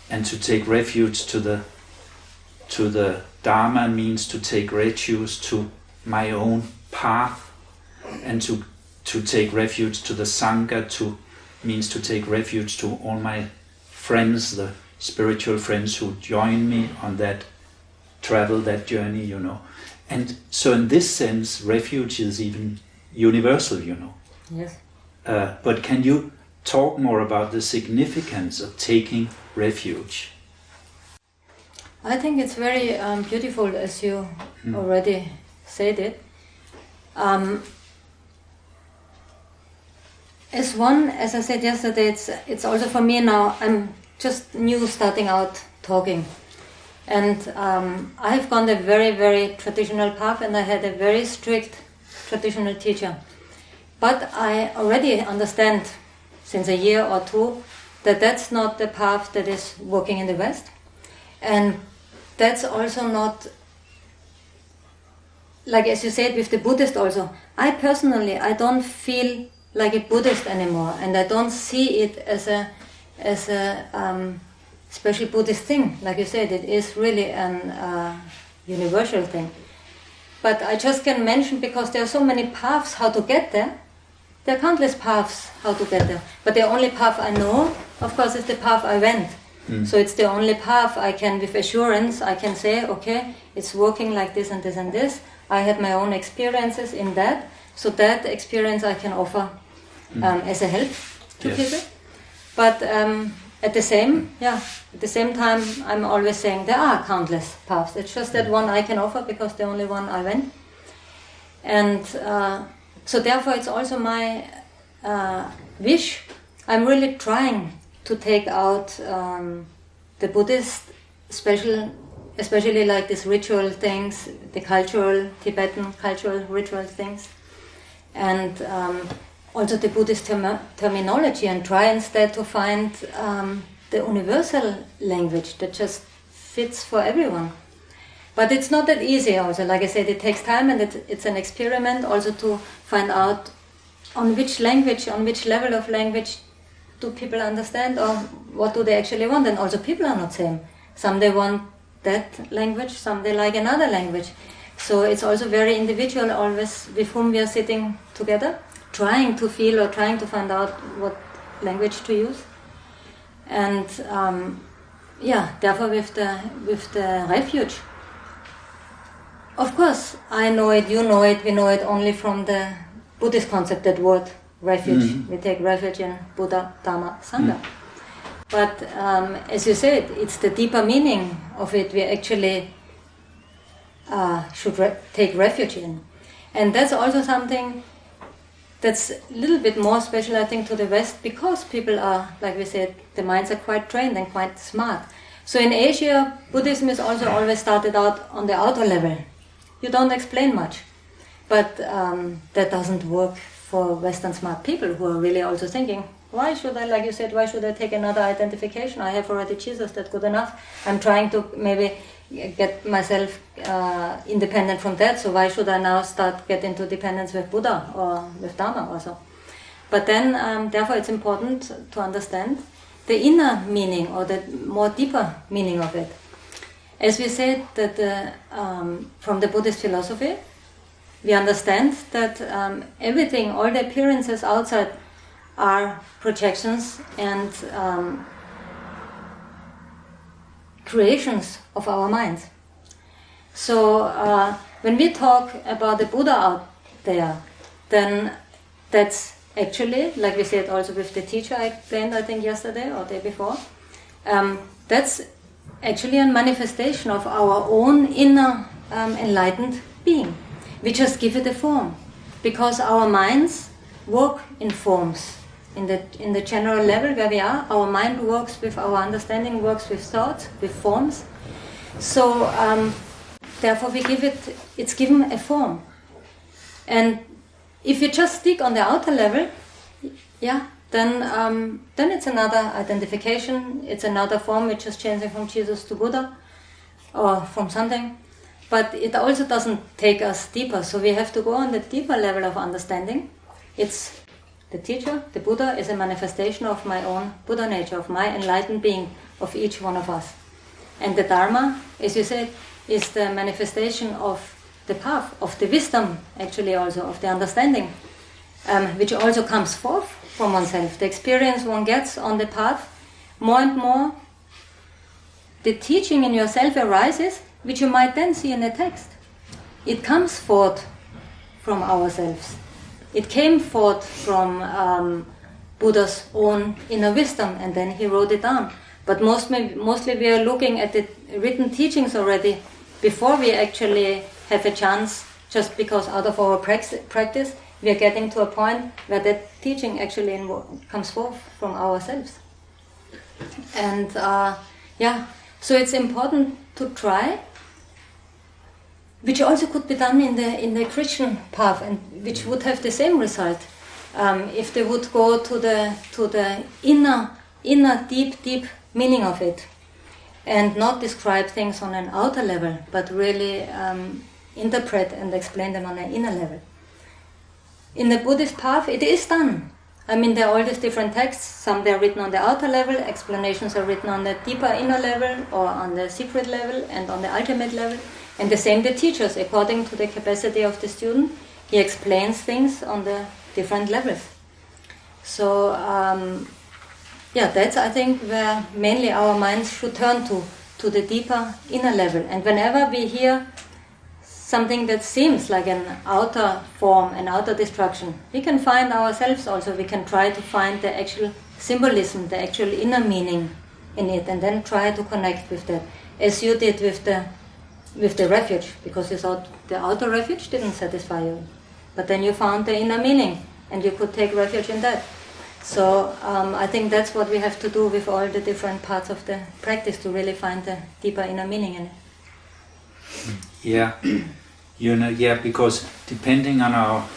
and to take refuge to the Dharma means to take refuge to my own path, and to take refuge to the Sangha means to take refuge to all my friends, the spiritual friends who join me on that travel, that journey, And so in this sense, refuge is even universal, Yes. But can you talk more about the significance of taking refuge? I think it's very beautiful, as you already said it. As I said yesterday, it's also for me now, I'm just new starting out talking. And I have gone a very, very traditional path, and I had a very strict traditional teacher. But I already understand since a year or two that that's not the path that is working in the West. And that's also not, like as you said with the Buddhist also, I personally don't feel like a Buddhist anymore, and I don't see it as a special Buddhist thing. Like you said, it is really an universal thing. But I just can mention, because there are so many paths how to get there. There are countless paths how to get there. But the only path I know, of course, is the path I went. So it's the only path I can, with assurance, I can say, okay, it's working like this and this and this. I had my own experiences in that, so that experience I can offer as a help to people. But at the same time, I'm always saying there are countless paths. It's just that one I can offer because the only one I went. And so therefore it's also my wish. I'm really trying to take out the Buddhist especially like these ritual things, the Tibetan cultural ritual things, and also the Buddhist terminology, and try instead to find the universal language that just fits for everyone. But it's not that easy also. Like I said, it takes time, and it's an experiment also to find out on which level of language do people understand, or what do they actually want. And also people are not same. Some they want that language, some they like another language. So it's also very individual always with whom we are sitting together, trying to feel or trying to find out what language to use. And therefore with the refuge, of course I know it, you know it, we know it only from the Buddhist concept, that word refuge. We take refuge in Buddha, Dharma, Sangha. But as you said, it's the deeper meaning of it we actually should take refuge in. And that's also something that's a little bit more special, I think, to the West, because people are, like we said, the minds are quite trained and quite smart. So in Asia, Buddhism is also always started out on the outer level. You don't explain much. But that doesn't work for Western smart people who are really also thinking, why should I, like you said, why should I take another identification? I have already Jesus, that's good enough. I'm trying to maybe get myself independent from that, so why should I now start get into dependence with Buddha or with Dharma also? But then, therefore it's important to understand the inner meaning or the more deeper meaning of it. As we said, that from the Buddhist philosophy, we understand that everything, all the appearances outside are projections and creations of our minds. So when we talk about the Buddha out there, then that's actually, like we said also with the teacher I explained, I think yesterday or the day before, that's actually a manifestation of our own inner enlightened being. We just give it a form, because our minds work in forms. In the general level where we are, our mind works with our understanding, works with thoughts, with forms. So therefore we give it's given a form. And if you just stick on the outer level, then it's another identification, it's another form, which is changing from Jesus to Buddha or from something. But it also doesn't take us deeper, so we have to go on the deeper level of understanding. It's the teacher, the Buddha, is a manifestation of my own Buddha nature, of my enlightened being, of each one of us. And the Dharma, as you said, is the manifestation of the path, of the wisdom, actually also, of the understanding, which also comes forth from oneself. The experience one gets on the path, more and more, the teaching in yourself arises, which you might then see in a text. It comes forth from ourselves. It came forth from Buddha's own inner wisdom, and then he wrote it down. But mostly we are looking at the written teachings already before we actually have a chance, just because out of our practice we are getting to a point where that teaching actually comes forth from ourselves. And so it's important to try which also could be done in the Christian path, and which would have the same result if they would go to the inner deep meaning of it, and not describe things on an outer level, but really interpret and explain them on an inner level. In the Buddhist path, it is done. I mean, there are all these different texts. Some they're written on the outer level, explanations are written on the deeper inner level, or on the secret level, and on the ultimate level. And the same the teachers, according to the capacity of the student, he explains things on the different levels. So, that's, I think, where mainly our minds should turn to the deeper inner level. And whenever we hear something that seems like an outer form, an outer destruction, we can find ourselves also, we can try to find the actual symbolism, the actual inner meaning in it, and then try to connect with that, as you did with the refuge, because you thought the outer refuge didn't satisfy you. But then you found the inner meaning, and you could take refuge in that. So I think that's what we have to do with all the different parts of the practice, to really find the deeper inner meaning in it. Yeah, because depending on our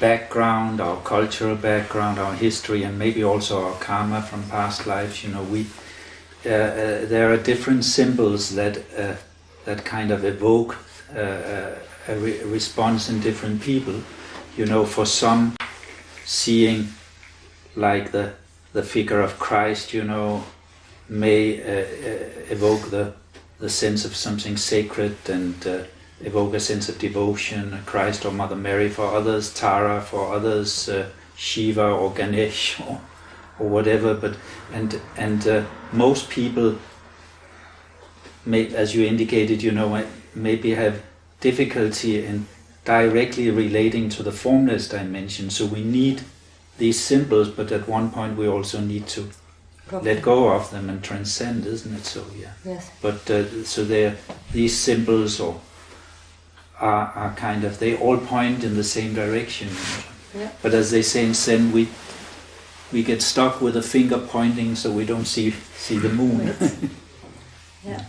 background, our cultural background, our history, and maybe also our karma from past lives, there are different symbols that kind of evoke a response in different people. For some, seeing like the figure of Christ, may evoke the sense of something sacred and evoke a sense of devotion, Christ or Mother Mary for others, Tara for others, Shiva or Ganesh or whatever. But most people may, as you indicated, maybe have difficulty in directly relating to the formless dimension. So we need these symbols, but at one point we also need to let go of them and transcend, isn't it? So Yes. But so these symbols are kind of, they all point in the same direction. Yeah. But as they say in Zen, we get stuck with a finger pointing, so we don't see the moon. Yeah,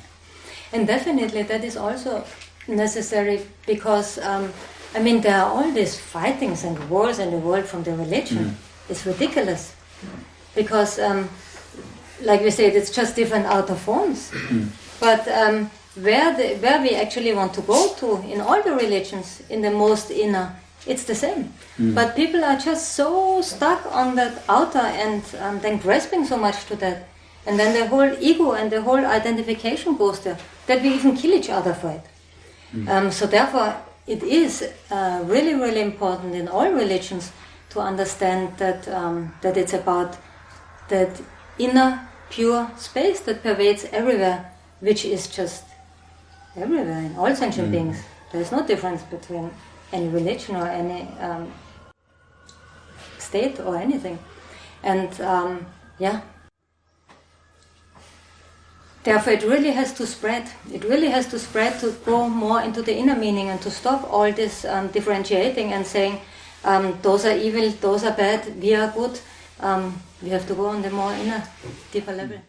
and definitely that is also necessary, because there are all these fightings and wars in the world from the religion. It's ridiculous, because like we said, it's just different outer forms. But where we actually want to go to in all the religions, in the most inner, it's the same. But people are just so stuck on that outer, and then grasping so much to that. And then the whole ego and the whole identification goes there, that we even kill each other for it. So therefore, it is really, really important in all religions to understand that that it's about that inner, pure space that pervades everywhere, which is just everywhere in all sentient beings. There is no difference between any religion or any state or anything. And therefore it really has to spread. It really has to spread, to go more into the inner meaning, and to stop all this differentiating and saying those are evil, those are bad, we are good. We have to go on the more inner, deeper level.